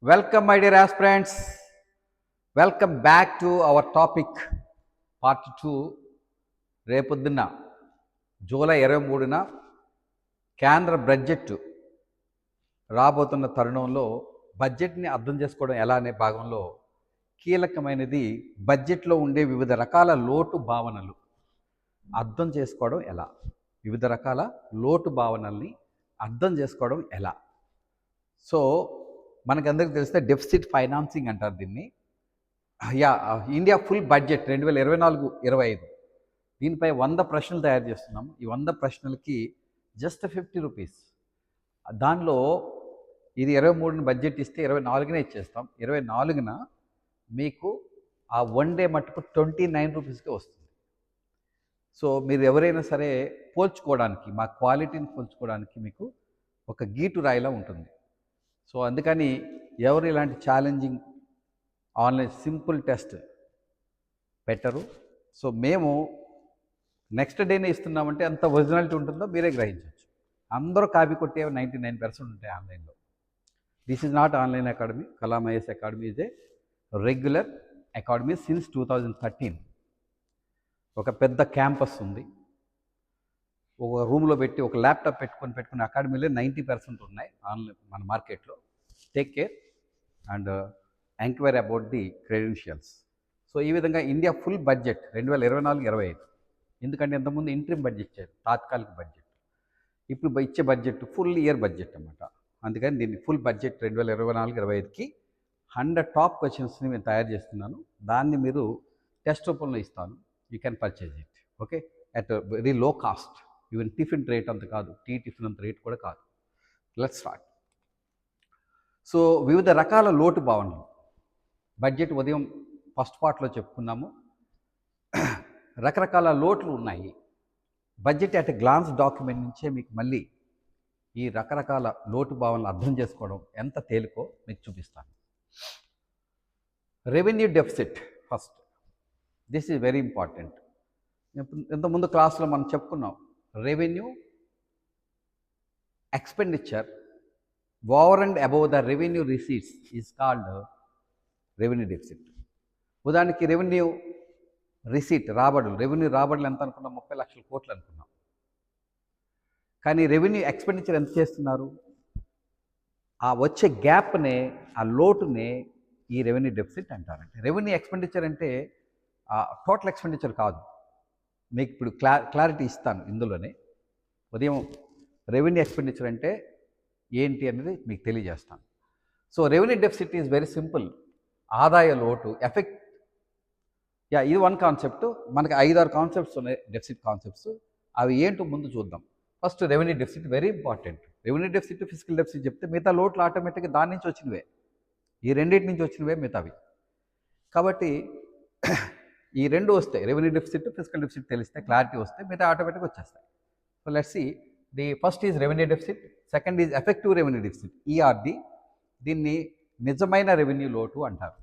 Welcome, my dear aspirants. Welcome back to our topic, part 2. రేపొద్దున్న July 23న కేంద్ర budget రాబోతున్న తరుణంలో బడ్జెట్ని అర్థం చేసుకోవడం ఎలా అనే భాగంలో కీలకమైనది బడ్జెట్లో ఉండే వివిధ రకాల లోటు భావనలు అర్థం చేసుకోవడం ఎలా, వివిధ రకాల లోటు భావనల్ని అర్థం చేసుకోవడం ఎలా. సో మనకందరికీ తెలిస్తే డెఫిసిట్ ఫైనాన్సింగ్ అంటారు దీన్ని. ఇండియా ఫుల్ బడ్జెట్ 2024-25 దీనిపై 100 ప్రశ్నలు తయారు చేస్తున్నాం. ఈ 100 ప్రశ్నలకి జస్ట్ 50 రూపీస్. దానిలో ఇది 23ని బడ్జెట్ ఇస్తే 24నే ఇచ్చేస్తాం. 24న మీకు ఆ 1 డే మట్టుకు 29 రూపీస్కే వస్తుంది. సో మీరు ఎవరైనా సరే పోల్చుకోవడానికి, మా క్వాలిటీని పోల్చుకోవడానికి మీకు ఒక గీటు రాయిలా ఉంటుంది. సో అందుకని ఎవరు ఇలాంటి ఛాలెంజింగ్ ఆన్లైన్ సింపుల్ టెస్ట్ పెట్టరు. సో మేము నెక్స్ట్ డేనే ఇస్తున్నామంటే ఎంత ఒరిజినాలిటీ ఉంటుందో మీరే గ్రహించవచ్చు. అందరూ కాపీ కొట్టే 99% ఉంటాయి ఆన్లైన్లో. This is not online academy. Kalam IAS academy is a regular academy since 2013. ఒక పెద్ద క్యాంపస్ ఉంది. ఒక రూమ్లో పెట్టి ఒక ల్యాప్టాప్ పెట్టుకుని అకాడమీలో 90% ఉన్నాయి ఆన్లైన్ మన మార్కెట్లో. Take care and enquiry about the credentials. So ఈ విధంగా ఇండియా ఫుల్ బడ్జెట్ 2024-25. ఎందుకంటే ఇంతకుముందు ఇంట్రీమ్ బడ్జెట్ ఇచ్చారు, తాత్కాలిక బడ్జెట్. ఇప్పుడు ఇచ్చే బడ్జెట్ ఫుల్ ఇయర్ బడ్జెట్ అన్నమాట. అందుకని దీన్ని ఫుల్ బడ్జెట్ 2024-25కి 100 టాప్ క్వశ్చన్స్ని నేను తయారు చేస్తున్నాను. దాన్ని మీరు టెస్ట్ రూపంలో ఇస్తాను. You can purchase it. Okay, at very low cost. Even tiffin rate అంత కాదు, టిఫిన్ అంత రేట్ కూడా కాదు. Let's start. సో వివిధ రకాల లోటు భావనలు బడ్జెట్ ఉదయం ఫస్ట్ పార్ట్లో చెప్పుకున్నాము. రకరకాల లోట్లు ఉన్నాయి. బడ్జెట్ అట్ గ్లాన్స్ డాక్యుమెంట్ నుంచే మీకు మళ్ళీ ఈ రకరకాల లోటు భావనలు అర్థం చేసుకోవడం ఎంత తేలికో మీకు చూపిస్తాను. Revenue deficit first. This is very important. ఇంతకుముందు క్లాస్లో మనం చెప్పుకున్నాం, revenue expenditure over and above the revenue receipts is called revenue deficit. ఉదాహరణకి రెవెన్యూ రిసీట్ రాబడులు, రెవెన్యూ రాబడులు ఎంత అనుకున్నాం? 30 లక్షల కోట్లు అనుకున్నాం. కానీ రెవెన్యూ ఎక్స్పెండిచర్ ఎంత చేస్తున్నారు? ఆ వచ్చే గ్యాప్నే, ఆ లోటునే ఈ రెవెన్యూ డెఫిసిట్ అంటారంటే. రెవెన్యూ ఎక్స్పెండిచర్ అంటే టోటల్ ఎక్స్పెండిచర్ కాదు. మీకు ఇప్పుడు క్లారిటీ ఇస్తాను ఇందులోనే. ఉదయం రెవెన్యూ ఎక్స్పెండిచర్ అంటే ఏంటి అనేది మీకు తెలియజేస్తాను. So revenue deficit is very simple. ఆదాయ లోటు ఎఫెక్ట్. ఇది వన్ కాన్సెప్ట్. మనకి 5-6 కాన్సెప్ట్స్ ఉన్నాయి, డెఫిసిట్ కాన్సెప్ట్స్. అవి ఏంటో ముందు చూద్దాం. First revenue deficit very important. Revenue deficit, physical deficit చెప్తే మిగతా లోట్లు ఆటోమేటిక్గా దాని నుంచి వచ్చినవే, ఈ రెండింటి నుంచి వచ్చినవే మిగతావి. కాబట్టి ఈ రెండు వస్తాయి, రెవెన్యూ డెఫిసిట్, ఫిజికల్ డెఫిసిట్ తెలిస్తే, క్లారిటీ వస్తే మిగతా ఆటోమేటిక్గా వచ్చేస్తాయి. So let's see. The first is revenue deficit, second is effective revenue deficit, ERD. దీన్ని నిజమైన రెవెన్యూ లోటు అంటారు.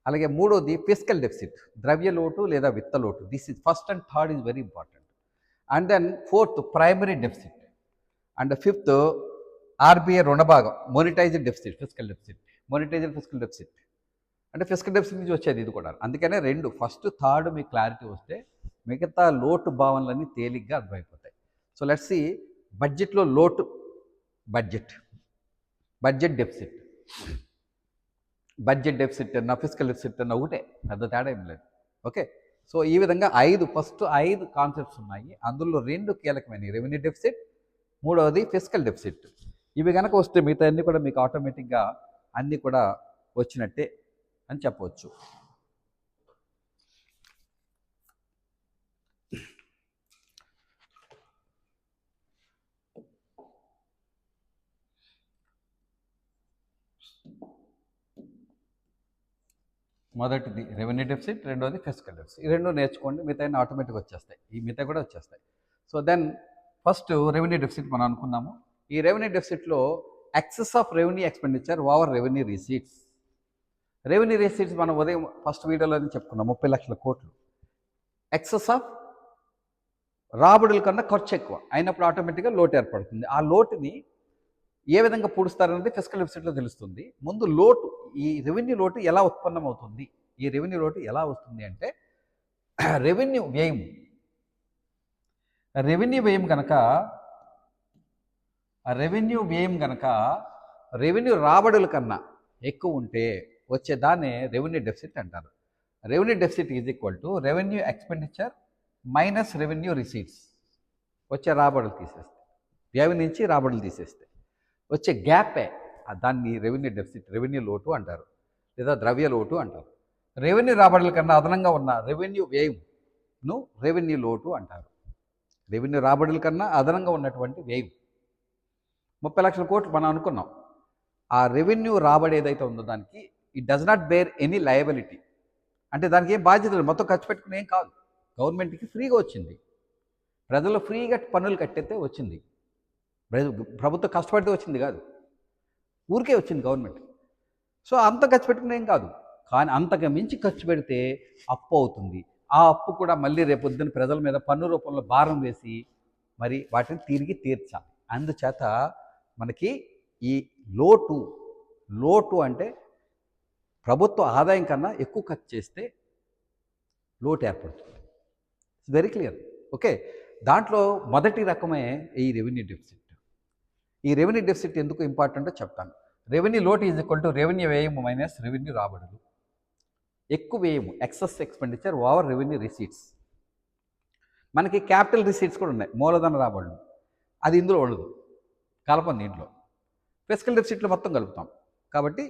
అలాగే మూడోది ఫిజికల్ డెఫిసిట్, ద్రవ్య లోటు లేదా విత్త లోటు. This is first and third is very important. And then fourth primary deficit. And fifth RBI రుణభాగం, monetised deficit, physical deficit. Monetised fiscal deficit అంటే ఫిజికల్ డెఫిసిట్ నుంచి వచ్చేది ఇది కూడా. అందుకనే రెండు, ఫస్ట్ థర్డ్ మీకు క్లారిటీ వస్తే మిగతా లోటు భావనలన్నీ తేలిగ్గా అర్థమైపోతాయి. So let's see. బడ్జెట్లో లోటు, బడ్జెట్ డెఫిసిట్. బడ్జెట్ డెఫిసిట్ అన్న, ఫిజికల్ డెఫిసిట్ అన్న ఒకటే, పెద్ద తేడా ఏం లేదు. ఓకే, సో ఈ విధంగా ఫస్ట్ 5 కాన్సెప్ట్స్ ఉన్నాయి. అందులో 2 కీలకమైనవి, రెవెన్యూ డెఫిసిట్, మూడవది ఫిజికల్ డెఫిసిట్. ఇవి కనుక వస్తే మిగతా అన్నీ కూడా మీకు ఆటోమేటిక్గా అన్నీ కూడా వచ్చినట్టే అని చెప్పవచ్చు. మొదటిది రెవెన్యూ డెఫిసిట్, రెండోది ఫిజికల్ డెఫిసిట్. ఈ రెండు నేర్చుకోండి, మిగతా ఆటోమేటిక్గా వచ్చేస్తాయి. ఈ మిగతా కూడా వచ్చేస్తాయి. So then first revenue deficit మనం అనుకున్నాము. ఈ రెవెన్యూ డెఫిసిట్లో excess of revenue expenditure over revenue receipts. Revenue receipts మనం ఉదయం ఫస్ట్ వీడియోలోనే చెప్పుకున్నాం, 30 లక్షల కోట్లు. ఎక్సెస్ ఆఫ్ రాబడుల కన్నా ఖర్చు ఎక్కువ అయినప్పుడు ఆటోమేటిక్గా లోటు ఏర్పడుతుంది. ఆ లోటుని ఏ విధంగా పూడుస్తారనేది ఫిస్కల్ డెఫిసిట్లో తెలుస్తుంది. ముందు లోటు, ఈ రెవెన్యూ లోటు ఎలా ఉత్పన్నమవుతుంది, ఈ రెవెన్యూ లోటు ఎలా వస్తుంది అంటే రెవెన్యూ వ్యయం కనుక రెవెన్యూ రాబడుల కన్నా ఎక్కువ ఉంటే వచ్చేదాన్ని రెవెన్యూ డెఫిసిట్ అంటారు. Revenue deficit is equal to revenue expenditure minus revenue receipts. వచ్చే రాబడులు తీసేస్తే, వ్యయం నుంచి రాబడులు తీసేస్తే వచ్చే గ్యాపే దాన్ని రెవెన్యూ డెఫిసిట్, రెవెన్యూ లోటు అంటారు, లేదా ద్రవ్య లోటు అంటారు. రెవెన్యూ రాబడుల కన్నా అదనంగా ఉన్న రెవెన్యూ వ్యయంను రెవెన్యూ లోటు అంటారు. రెవెన్యూ రాబడుల కన్నా అదనంగా ఉన్నటువంటి వ్యయం 30 లక్షల కోట్లు మనం అనుకున్నాం. ఆ రెవెన్యూ రాబడి ఏదైతే ఉందో దానికి it does not bear any liability, అంటే దానికి ఏం బాధ్యత లేదు, మొత్తం ఖర్చు పెట్టుకుని ఏం కాదు. గవర్నమెంట్కి ఫ్రీగా వచ్చింది, ప్రజలు ఫ్రీగా పన్నులు కట్టేస్తే వచ్చింది, ప్రభుత్వం కష్టపడితే వచ్చింది కాదు, ఊరికే వచ్చింది గవర్నమెంట్. సో అంత ఖర్చు పెట్టుకుని ఏం కాదు. కానీ అంతకు మించి ఖర్చు పెడితే అప్పు అవుతుంది. ఆ అప్పు కూడా మళ్ళీ రేపొద్దున ప్రజల మీద పన్ను రూపంలో భారం వేసి మరి వాటిని తిరిగి తీర్చాలి. అందుచేత మనకి ఈ లోటు అంటే ప్రభుత్వ ఆదాయం కన్నా ఎక్కువ ఖర్చు చేస్తే లోటు ఏర్పడుతుంది. It's very clear. ఓకే, దాంట్లో మొదటి రకమే ఈ రెవెన్యూ డెఫిసిట్. ఈ రెవెన్యూ డెఫిసిట్ ఎందుకు ఇంపార్టెంటో చెప్తాను. రెవెన్యూ లోటు ఈజ్ ఈక్వల్ టు రెవెన్యూ వ్యయం మైనస్ రెవెన్యూ రాబడులు. ఎక్కువ వ్యయము, excess expenditure over revenue receipts. మనకి క్యాపిటల్ రిసీట్స్ కూడా ఉన్నాయి, మూలధన రాబడులు, అది ఇందులో ఉండదు, కలపం దీంట్లో. ఫిస్కల్ డెఫిసిట్లో మొత్తం కలుపుతాం. కాబట్టి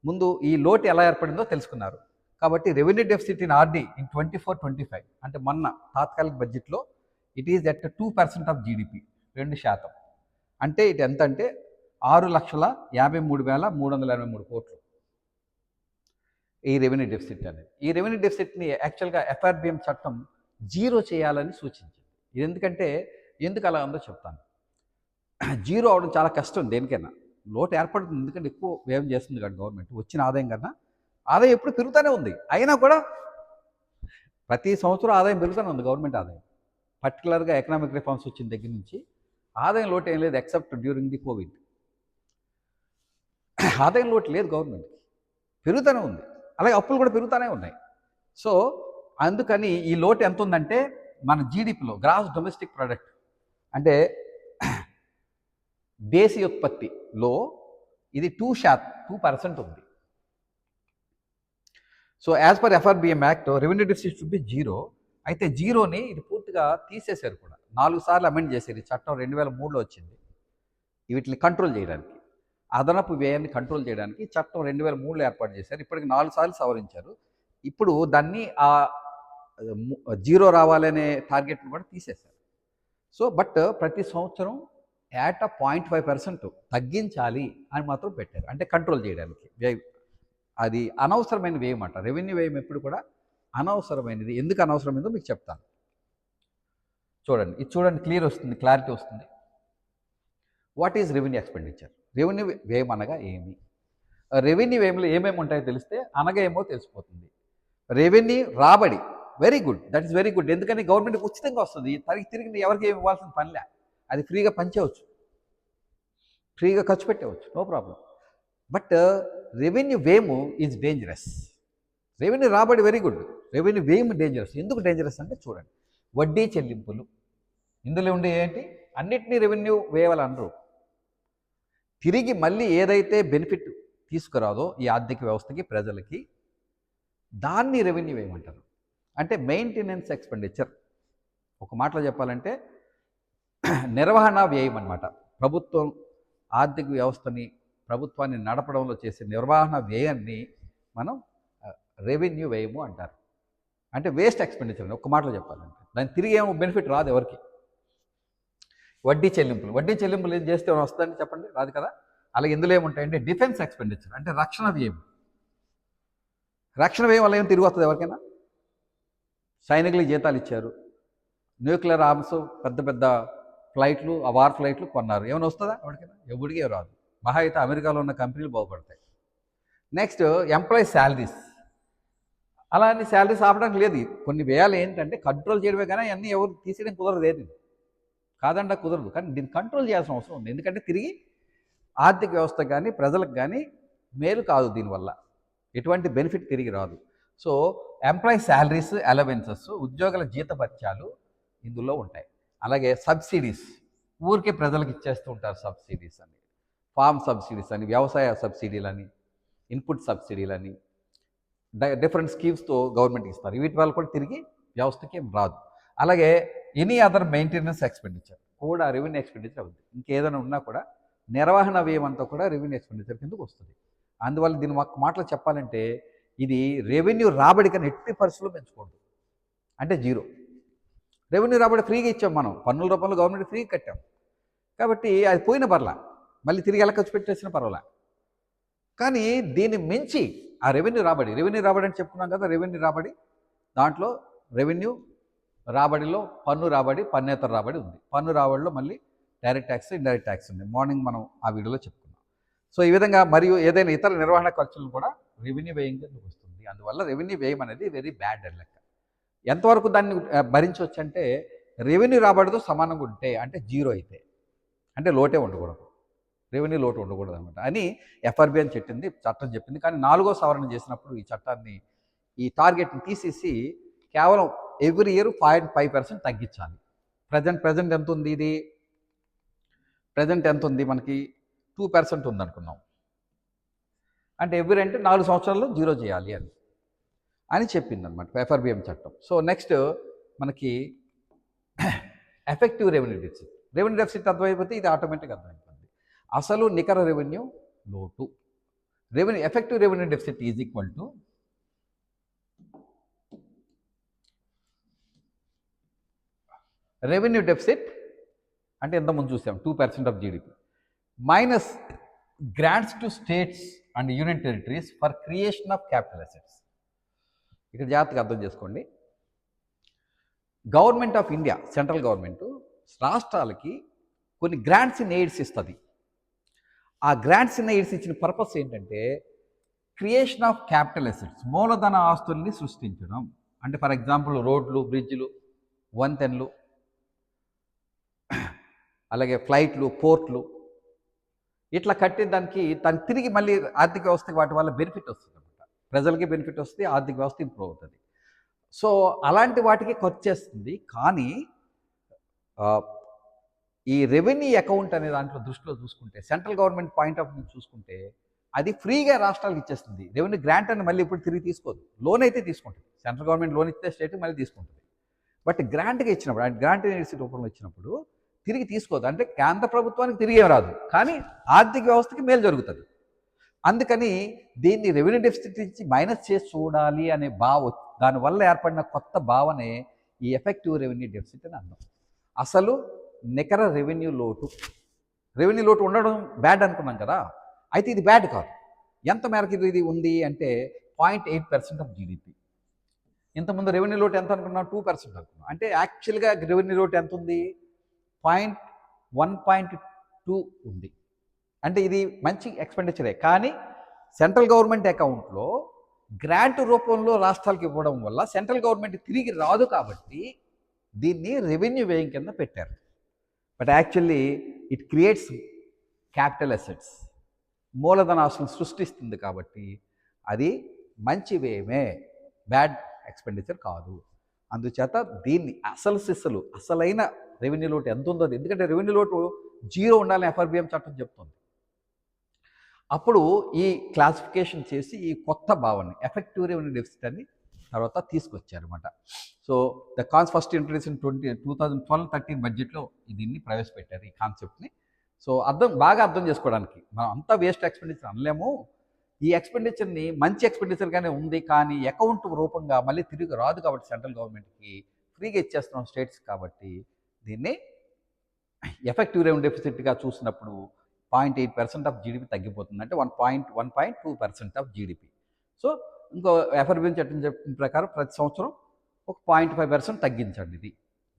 ముందు ఈ లోటు ఎలా ఏర్పడిందో తెలుసుకున్నారు. కాబట్టి revenue deficit in RD in 24-25 అంటే మొన్న తాత్కాలిక బడ్జెట్లో it is at 2% of GDP, 2%. అంటే ఇది ఎంత అంటే 6,53,383 కోట్లు ఈ రెవెన్యూ డెఫిసిట్ అనేది. ఈ రెవెన్యూ డెఫిసిట్ని యాక్చువల్గా ఎఫ్ఆర్బిఎం చట్టం 0 చేయాలని సూచించింది. ఇది ఎందుకు అలా ఉందో చెప్తాను. 0 అవడం చాలా కష్టం దేనికైనా. లోటు ఏర్పడుతుంది, ఎందుకంటే ఎక్కువ వ్యయం చేస్తుంది కాబట్టి గవర్నమెంట్. వచ్చిన ఆదాయం కన్నా ఆదాయం ఎప్పుడు పెరుగుతూనే ఉంది, అయినా కూడా ప్రతి సంవత్సరం ఆదాయం పెరుగుతూనే ఉంది. గవర్నమెంట్ ఆదాయం పర్టికులర్గా ఎకనామిక్ రిఫార్మ్స్ వచ్చిన దగ్గర నుంచి ఆదాయం లోటు ఏం లేదు, ఎక్సెప్ట్ డ్యూరింగ్ ది కోవిడ్. ఆదాయం లోటు లేదు గవర్నమెంట్కి, పెరుగుతూనే ఉంది. అలాగే అప్పులు కూడా పెరుగుతూనే ఉన్నాయి. సో అందుకని ఈ లోటు ఎంత ఉందంటే మన జీడిపిలో, గ్రాస్ డొమెస్టిక్ ప్రొడక్ట్ అంటే దేశీయ ఉత్పత్తిలో ఇది 2% ఉంది. So as per FRBM act revenue deficit should be 0. అయితే 0ని ఇది పూర్తిగా తీసేశారు కూడా. 4 సార్లు అమెండ్ చేశారు. ఈ చట్టం 2003లో వచ్చింది. వీటిని కంట్రోల్ చేయడానికి, అదనపు వ్యయాన్ని కంట్రోల్ చేయడానికి చట్టం 2003లో ఏర్పాటు చేశారు. ఇప్పటికి 4 సార్లు సవరించారు. ఇప్పుడు దాన్ని 0 రావాలనే టార్గెట్ని కూడా తీసేశారు. సో బట్ ప్రతి సంవత్సరం ఏటా 0.5% తగ్గించాలి అని మాత్రం పెట్టారు, అంటే కంట్రోల్ చేయడానికి వ్యయం. అది అనవసరమైన వ్యయం అంట. రెవెన్యూ వ్యయం ఎప్పుడు కూడా అనవసరమైనది. ఎందుకు అనవసరమైనదో మీకు చెప్తాను. చూడండి, ఇది చూడండి, క్లారిటీ వస్తుంది. What is revenue expenditure? Revenue వ్యయం అనగా ఏమి? రెవెన్యూ వ్యయంలో ఏమేమి ఉంటాయో తెలిస్తే అనగా ఏమో తెలిసిపోతుంది. రెవెన్యూ రాబడి, very good, that is very good. ఎందుకని గవర్నమెంట్కి ఉచితంగా వస్తుంది, తిరిగి ఎవరికి ఏమి ఇవ్వాల్సిన పనిలే, అది ఫ్రీగా పంచేవచ్చు, ఫ్రీగా ఖర్చు పెట్టవచ్చు, నో ప్రాబ్లం. బట్ రెవెన్యూ వ్యయము ఈజ్ డేంజరస్. రెవెన్యూ రాబడి వెరీ గుడ్, రెవెన్యూ వ్యయం డేంజరస్. ఎందుకు డేంజరస్ అంటే చూడండి, వడ్డీ చెల్లింపులు ఇందులో ఉండే ఏంటి, అన్నిటినీ రెవెన్యూ వ్యయాలు అనరు. తిరిగి మళ్ళీ ఏదైతే బెనిఫిట్ తీసుకురాదో ఈ ఆర్థిక వ్యవస్థకి, ప్రజలకి, దాన్ని రెవెన్యూ వ్యయమంటారు. అంటే మెయింటెనెన్స్ ఎక్స్పెండిచర్. ఒక మాటలో చెప్పాలంటే నిర్వహణ వ్యయం అన్నమాట. ప్రభుత్వం ఆర్థిక వ్యవస్థని, ప్రభుత్వాన్ని నడపడంలో చేసే నిర్వహణ వ్యయాన్ని మనం రెవెన్యూ వ్యయము అంటారు. అంటే వేస్ట్ ఎక్స్పెండిచర్ అని ఒక మాటలో చెప్పాలంటే. దాని తిరిగి ఏమో బెనిఫిట్ రాదు ఎవరికి. వడ్డీ చెల్లింపులు ఏం చేస్తే వస్తుందని చెప్పండి, రాదు కదా. అలాగే ఇందులో ఏముంటాయంటే డిఫెన్స్ ఎక్స్పెండిచర్, అంటే రక్షణ వ్యయం. రక్షణ వ్యయం వల్ల ఏం తిరిగి వస్తుంది ఎవరికైనా? సైనికులకు జీతాలు ఇచ్చారు, న్యూక్లియర్ ఆర్మ్స్, పెద్ద పెద్ద ఫ్లైట్లు, ఆ వార్ ఫ్లైట్లు కొన్నారు, ఏమైనా వస్తుందా ఎవరికైనా? ఎవరికి రాదు. మహా అయితే అమెరికాలో ఉన్న కంపెనీలు బాగుపడతాయి. Next employee salaries. అలా అన్ని శాలరీస్ ఆపడానికి లేదు. కొన్ని వ్యయాలు ఏంటంటే కంట్రోల్ చేయడమే కానీ అన్నీ ఎవరు తీసేయడం కుదరదు. ఏది కాదంటే కుదరదు, కానీ దీన్ని కంట్రోల్ చేయాల్సిన అవసరం ఉంది. ఎందుకంటే తిరిగి ఆర్థిక వ్యవస్థ కానీ ప్రజలకు కానీ మేలు కాదు. దీనివల్ల ఎటువంటి బెనిఫిట్ తిరిగి రాదు. సో ఎంప్లాయీ శాలరీస్, అలవెన్సెస్, ఉద్యోగుల జీతభత్యాలు ఇందులో ఉంటాయి. అలాగే సబ్సిడీస్ ఊరికే ప్రజలకు ఇచ్చేస్తూ ఉంటారు. సబ్సిడీస్ అని, ఫార్మ్ సబ్సిడీస్ అని, వ్యవసాయ సబ్సిడీలని, ఇన్పుట్ సబ్సిడీలని, డిఫరెంట్ స్కీమ్స్తో గవర్నమెంట్ ఇస్తారు. వీటి వల్ల కూడా తిరిగి వ్యవస్థకి ఏం రాదు. అలాగే ఎనీ అదర్ మెయింటెనెన్స్ ఎక్స్పెండిచర్ కూడా రెవెన్యూ ఎక్స్పెండిచర్ అవుతుంది. ఇంకేదైనా ఉన్నా కూడా నిర్వహణ వ్యయం అంతా కూడా రెవెన్యూ ఎక్స్పెండిచర్ కిందకు వస్తుంది. అందువల్ల దీని మాటలు చెప్పాలంటే ఇది రెవెన్యూ రాబడి కన్నా ఎట్టి పరిస్థితుల్లో పెంచకూడదు. అంటే జీరో. రెవెన్యూ రాబడి ఫ్రీగా ఇచ్చాం, మనం పన్నుల రూపంలో గవర్నమెంట్ ఫ్రీగా కట్టాం. కాబట్టి అది పోయిన పర్లా, మళ్ళీ తిరిగి ఎలా ఖర్చు పెట్టేసిన పర్వాలా. కానీ దీన్ని మించి ఆ రెవెన్యూ రాబడి అని చెప్పుకున్నాం కదా. రెవెన్యూ రాబడి దాంట్లో రెవెన్యూ రాబడిలో పన్ను రాబడి, పన్నేతర రాబడి ఉంది. పన్ను రాబడిలో మళ్ళీ డైరెక్ట్ ట్యాక్స్, ఇండైరెక్ట్ ట్యాక్స్ ఉంది. మార్నింగ్ మనం ఆ వీడియోలో చెప్పుకున్నాం. సో ఈ విధంగా మరియు ఏదైనా ఇతర నిర్వహణ ఖర్చులను కూడా రెవెన్యూ వ్యయం కిందకు వస్తుంది. అందువల్ల రెవెన్యూ వ్యయం అనేది వెరీ బ్యాడ్ లెక్క. ఎంతవరకు దాన్ని భరించవచ్చు అంటే రెవెన్యూ రాబడితో సమానంగా ఉంటే, అంటే జీరో అయితే, అంటే లోటే ఉండకూడదు, రెవెన్యూ లోటు ఉండకూడదు అనమాట అని ఎఫ్ఆర్బి అని చట్టం చెప్పింది. కానీ 4వ సవరణ చేసినప్పుడు ఈ చట్టాన్ని, ఈ టార్గెట్ని తీసేసి కేవలం ఎవ్రీ ఇయర్ 0.5% తగ్గించాలి. ప్రజెంట్ ఎంత ఉంది? ఇది ప్రజెంట్ ఎంత ఉంది మనకి? 2% ఉందనుకున్నాం. అంటే ఎవ్రీ అంటే 4 సంవత్సరాల్లో జీరో చేయాలి అని చెప్పింది అనమాట ఎఫ్ఆర్బిఎం చట్టం. సో నెక్స్ట్ మనకి ఎఫెక్టివ్ రెవెన్యూ డెఫిసిట్ అర్థమైపోతే ఇది ఆటోమేటిక్గా అర్థమైపోతుంది. అసలు నికర రెవెన్యూ లోటు, effective revenue deficit is equal to revenue deficit అంటే ఎంతమంది చూసాం 2% of GDP minus grants to states and union territories for creation of capital assets. ఇక్కడ జాగ్రత్తగా అర్థం చేసుకోండి. Government of India, central government రాష్ట్రాలకి కొన్ని గ్రాంట్స్ ఇన్ ఎయిడ్స్ ఇస్తుంది. ఆ గ్రాంట్స్ ఇన్ ఎయిడ్స్ ఇచ్చిన పర్పస్ ఏంటంటే క్రియేషన్ ఆఫ్ క్యాపిటల్ అసెట్స్, మూలధన ఆస్తుల్ని సృష్టించడం. అంటే ఫర్ ఎగ్జాంపుల్ రోడ్లు, బ్రిడ్జ్లు, వంతెనలు, అలాగే ఫ్లైట్లు, పోర్ట్లు, ఇట్లా కట్టేదానికి తిరిగి మళ్ళీ ఆర్థిక వ్యవస్థకి వాటి వల్ల బెనిఫిట్ వస్తుంది అనమాట. ప్రజలకి బెనిఫిట్ వస్తుంది, ఆర్థిక వ్యవస్థ ఇంప్రూవ్ అవుతుంది. సో అలాంటి వాటికి ఖర్చు చేస్తుంది. కానీ ఈ రెవెన్యూ అకౌంట్ అనే దాంట్లో దృష్టిలో చూసుకుంటే, central government point of view చూసుకుంటే అది ఫ్రీగా రాష్ట్రాలకు ఇచ్చేస్తుంది. రెవెన్యూ గ్రాంట్ అని మళ్ళీ ఇప్పుడు తిరిగి తీసుకోదు. లోన్ అయితే తీసుకుంటుంది. సెంట్రల్ గవర్నమెంట్ లోన్ ఇస్తే స్టేట్ మళ్ళీ తీసుకుంటుంది. బట్ గ్రాంట్గా ఇచ్చినప్పుడు, గ్రాంట్ యూనివర్సిటీ రూపంలో ఇచ్చినప్పుడు తిరిగి తీసుకోదు. అంటే కేంద్ర ప్రభుత్వానికి తిరిగి రాదు, కానీ ఆర్థిక వ్యవస్థకి మేలు జరుగుతుంది. అందుకని దీన్ని రెవెన్యూ డెఫిసిట్ నుంచి మైనస్ చేసి చూడాలి అనే దానివల్ల ఏర్పడిన కొత్త భావనే ఈ ఎఫెక్టివ్ రెవెన్యూ డెఫిసిట్ అని అర్థం. అసలు నికర రెవెన్యూ లోటు ఉండడం బ్యాడ్ అనుకున్నాం కదా. అయితే ఇది బ్యాడ్ కాదు. ఎంత మేరకు ఇది ఉంది అంటే 0.8% ఆఫ్ జీడిపి. ఇంతకుముందు రెవెన్యూ లోటు ఎంత అనుకున్నాం? 2% అనుకున్నాం. అంటే యాక్చువల్గా రెవెన్యూ లోటు ఎంత ఉంది? 1.2 ఉంది. అంటే ఇది మంచి ఎక్స్పెండిచరే. కానీ సెంట్రల్ గవర్నమెంట్ అకౌంట్లో గ్రాంట్ రూపంలో రాష్ట్రాలకు ఇవ్వడం వల్ల సెంట్రల్ గవర్నమెంట్ తిరిగి రాదు. కాబట్టి దీన్ని రెవెన్యూ వ్యయం కింద పెట్టారు. But actually it creates capital assets, మూలధన ఆస్తులను సృష్టిస్తుంది. కాబట్టి అది మంచి వ్యయమే, బ్యాడ్ ఎక్స్పెండిచర్ కాదు. అందుచేత దీన్ని అసలైన రెవెన్యూ లోటు ఎంత ఉందో, ఎందుకంటే రెవెన్యూ లోటు జీరో ఉండాలని ఎఫ్ఆర్బిఎం చట్టం చెప్తుంది. అప్పుడు ఈ క్లాసిఫికేషన్ చేసి ఈ కొత్త భావన ఎఫెక్టివ్ రెవెన్యూ డెఫిసిట్ అని తర్వాత తీసుకొచ్చారన్నమాట. సో ఫస్ట్ ఇంట్రడ్యూస్ ఇన్ 2012-13 బడ్జెట్లో దీన్ని ప్రవేశపెట్టారు, ఈ కాన్సెప్ట్ని. సో బాగా అర్థం చేసుకోవడానికి, మనం అంతా వేస్ట్ ఎక్స్పెండిచర్ అనలేము. ఈ ఎక్స్పెండిచర్ని మంచి ఎక్స్పెండిచర్గానే ఉంది, కానీ అకౌంట్ రూపంగా మళ్ళీ తిరిగి రాదు. కాబట్టి సెంట్రల్ గవర్నమెంట్కి ఫ్రీగా ఇచ్చేస్తున్నాం స్టేట్స్. కాబట్టి దీన్ని ఎఫెక్టివ్ రెవెన్యూ డెఫిసిట్గా చూసినప్పుడు 0.8% ఆఫ్ జీడిపి తగ్గిపోతుంది. అంటే 1.2% ఆఫ్ జీడిపి. సో ఇంకో ఎఫ్ఆర్బిఎం చట్టం చెప్పిన ప్రకారం ప్రతి సంవత్సరం ఒక 0.5% తగ్గించండి ఇది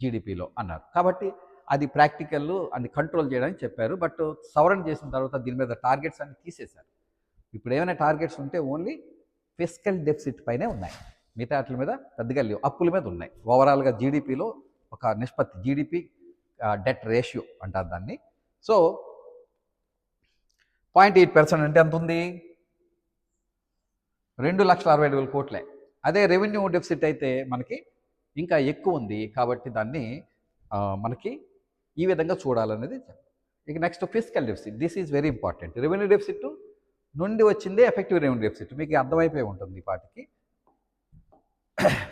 జీడిపిలో అన్నారు. కాబట్టి అది ప్రాక్టికల్ అని కంట్రోల్ చేయడానికి చెప్పారు. బట్ సవరణ చేసిన తర్వాత దీని మీద టార్గెట్స్ అన్ని తీసేశారు. ఇప్పుడు ఏమైనా టార్గెట్స్ ఉంటే ఓన్లీ ఫిస్కల్ డెఫిసిట్ పైనే ఉన్నాయి, మిగతా వాటి మీద పెద్దగా లేవు. అప్పుల మీద ఉన్నాయి. ఓవరాల్గా జీడిపిలో ఒక నిష్పత్తి, జీడిపి డెట్ రేషియో అంటారు దాన్ని. సో 0.8% అంటే ఎంత ఉంది? 2,65,000 కోట్లే. అదే రెవెన్యూ డెఫిసిట్ అయితే మనకి ఇంకా ఎక్కువ ఉంది. కాబట్టి దాన్ని మనకి ఈ విధంగా చూడాలనేది. ఇక next fiscal deficit. This is very important. Revenue deficit నుండి వచ్చిందే ఎఫెక్టివ్ రెవెన్యూ డెఫిసిట్. మీకు అర్థమైపోయి ఉంటుంది ఈ పాటికి.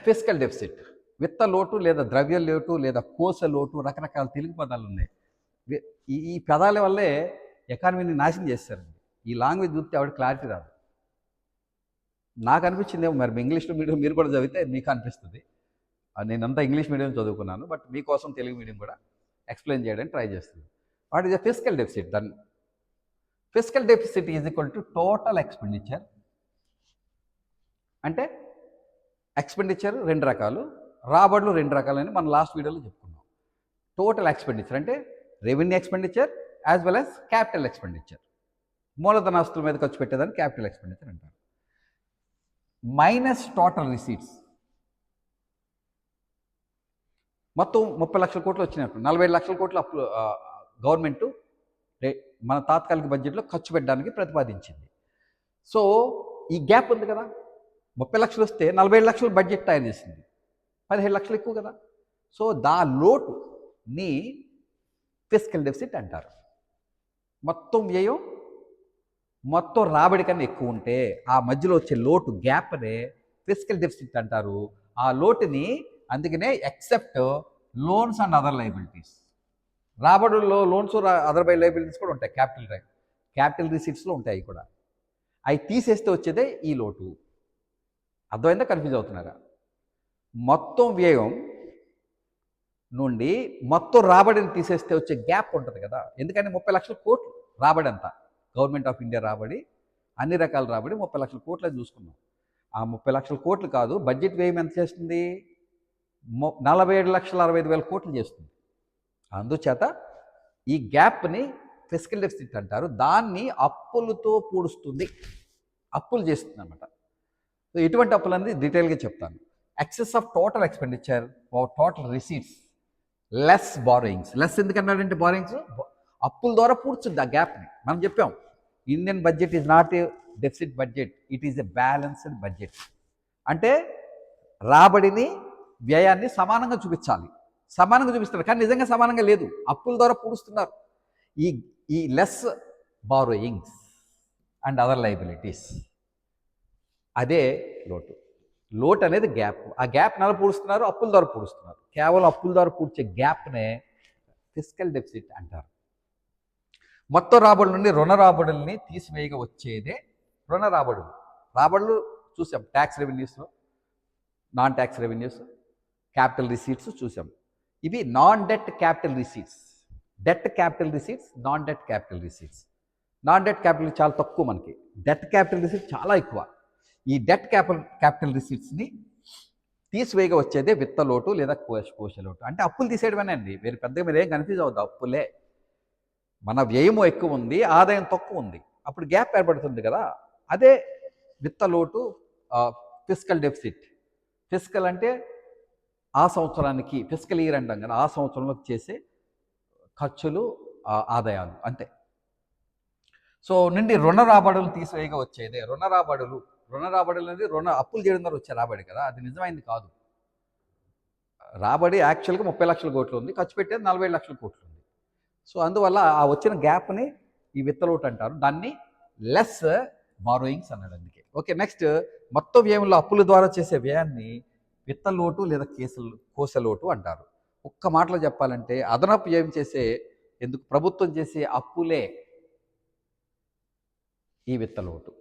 ఫిస్కల్ డెఫిసిట్ విత్త లోటు లేదా ద్రవ్య లోటు లేదా కోస లోటు, రకరకాల తెలుగు పదాలు ఉన్నాయి. ఈ పదాల వల్లే ఎకానమీని నాశనం చేస్తారండి. ఈ లాంగ్వేజ్ చూస్తే ఆవిడ క్లారిటీ రాదు. నాకు అనిపించిందేమో, మరి ఇంగ్లీష్లో మీడియం మీరు కూడా చదివితే మీకు అనిపిస్తుంది. నేనంతా ఇంగ్లీష్ మీడియం చదువుకున్నాను, బట్ మీకోసం తెలుగు మీడియం కూడా ఎక్స్ప్లెయిన్ చేయడానికి ట్రై చేస్తుంది. What is the fiscal deficit? Then fiscal deficit is equal to total expenditure. అంటే ఎక్స్పెండిచర్ రెండు రకాలు, రాబడులు రెండు రకాలని మనం లాస్ట్ వీడియోలో చెప్పుకున్నాం. టోటల్ ఎక్స్పెండిచర్ అంటే revenue expenditure as well as capital expenditure. మూలధనాస్తుల మీద ఖర్చు పెట్టేదాన్ని క్యాపిటల్ ఎక్స్పెండిచర్ అంటారు. Minus total receipts. మొత్తం 30 లక్షల కోట్లు వచ్చినప్పుడు 45 లక్షల కోట్లు అప్పు గవర్నమెంటు మన తాత్కాలిక బడ్జెట్లో ఖర్చు పెట్టడానికి ప్రతిపాదించింది. సో ఈ గ్యాప్ ఉంది కదా, 30 లక్షలు వస్తే 45 లక్షలు బడ్జెట్ తయారు చేసింది, 17 లక్షలు ఎక్కువ కదా. సో లోటుని ఫిస్కల్ డెఫిసిట్ అంటారు. మొత్తం వ్యయం మొత్తం రాబడి కన్నా ఎక్కువ ఉంటే ఆ మధ్యలో వచ్చే లోటు గ్యాప్నే ఫిస్కల్ డెఫిసిట్ అంటారు. ఆ లోటుని అందుకనే except loans and other liabilities. రాబడుల్లో లోన్స్ అదర్ లయబిలిటీస్ కూడా ఉంటాయి, క్యాపిటల్ రిసీట్స్లో ఉంటాయి కూడా. అవి తీసేస్తే వచ్చేదే ఈ లోటు. అర్థమైందా? కన్ఫ్యూజ్ అవుతున్నారా? మొత్తం వ్యయం నుండి మొత్తం రాబడిని తీసేస్తే వచ్చే గ్యాప్ ఉంటుంది కదా. ఎందుకంటే 30 లక్షల కోట్లు రాబడి అంతా, గవర్నమెంట్ ఆఫ్ ఇండియా రాబడి, అన్ని రకాల రాబడి 30 లక్షల కోట్లని చూసుకున్నాం. ఆ 30 లక్షల కోట్లు కాదు, బడ్జెట్ వ్యయం ఎంత చేస్తుంది? 47,65,000 కోట్లు చేస్తుంది. అందుచేత ఈ గ్యాప్ని ఫిస్కల్ డెఫిసిట్ అంటారు. దాన్ని అప్పులతో పూడుస్తుంది, అప్పులు చేస్తుంది అన్నమాట. సో ఎటువంటి అప్పులు అనేది డీటెయిల్గా చెప్తాను. Excess of total expenditure total receipts less borrowings. Less ఎందుకన్నాడంటే బారోయింగ్స్ అప్పుల ద్వారా పూడ్చుద్ది ఆ గ్యాప్ని. మనం చెప్పాం, Indian budget is not a deficit budget, it is a balanced budget. అంటే రాబడిని వ్యయాన్ని సమానంగా చూపించాలి. సమానంగా చూపిస్తారు కానీ నిజంగా సమానంగా లేదు, అప్పుల ద్వారా పూడుస్తున్నారు. ఈ less borrowings and other liabilities, అదే లోటు. లోటు అనేది గ్యాప్. ఆ గ్యాప్ నెల పూడుస్తున్నారు, అప్పుల ద్వారా పూడుస్తున్నారు. కేవలం అప్పుల ద్వారా పూడ్చే గ్యాప్నే ఫిస్కల్ డెఫిసిట్ అంటారు. మొత్తం రాబడుల నుండి రుణ రాబడుల్ని తీసివేయగా వచ్చేదే రుణ రాబడులు. రాబడులు చూసాం, ట్యాక్స్ రెవెన్యూస్లో, non tax revenues, capital receipts చూసాం. ఇవి non debt capital receipts. Debt capital receipts, non debt capital receipts. Non debt capital చాలా తక్కువ మనకి, డెట్ క్యాపిటల్ రిసీట్స్ చాలా ఎక్కువ. ఈ డెట్ క్యాపిటల్ రిసీట్స్ని తీసివేయగా వచ్చేదే విత్త లోటు లేదా కోశ లోటు. అంటే అప్పులు తీసేయడమేనే అండి, వేరే పెద్దగా మీరు ఏం కన్ఫ్యూజ్ అవుతుంది. అప్పులే. మన వ్యయము ఎక్కువ ఉంది, ఆదాయం తక్కువ ఉంది, అప్పుడు గ్యాప్ ఏర్పడుతుంది కదా. అదే విత్త లోటు, ఫిస్కల్ డెఫిసిట్. ఫిస్కల్ అంటే ఆ సంవత్సరానికి, ఫిస్కల్ ఇయర్ అంటాం కదా, ఆ సంవత్సరంలో చేసే ఖర్చులు, ఆదాయాలు అంతే. సో నుండి రుణ రాబడులు తీసివేయగా వచ్చేదే రుణ రాబడులు. రుణ రాబడులు అనేది అప్పులు చేయడం ద్వారా వచ్చే రాబడి కదా, అది నిజమైంది కాదు. రాబడి యాక్చువల్గా 30 లక్షల కోట్లు ఉంది, ఖర్చు పెట్టేది 47 లక్షల కోట్లు ఉంది. సో అందువల్ల ఆ వచ్చిన గ్యాప్ని ఈ విత్తలోటు అంటారు. దాన్ని లెస్ బారోయింగ్స్ అన్నాడు అందుకే. ఓకే, నెక్స్ట్ మొత్తం వ్యయంలో అప్పుల ద్వారా చేసే వ్యయాన్ని విత్తలోటు లేదా కోసలోటు అంటారు. ఒక్క మాటలో చెప్పాలంటే అదనపు వ్యయం చేసే ఎందుకు ప్రభుత్వం చేసే అప్పులే ఈ విత్తలోటు.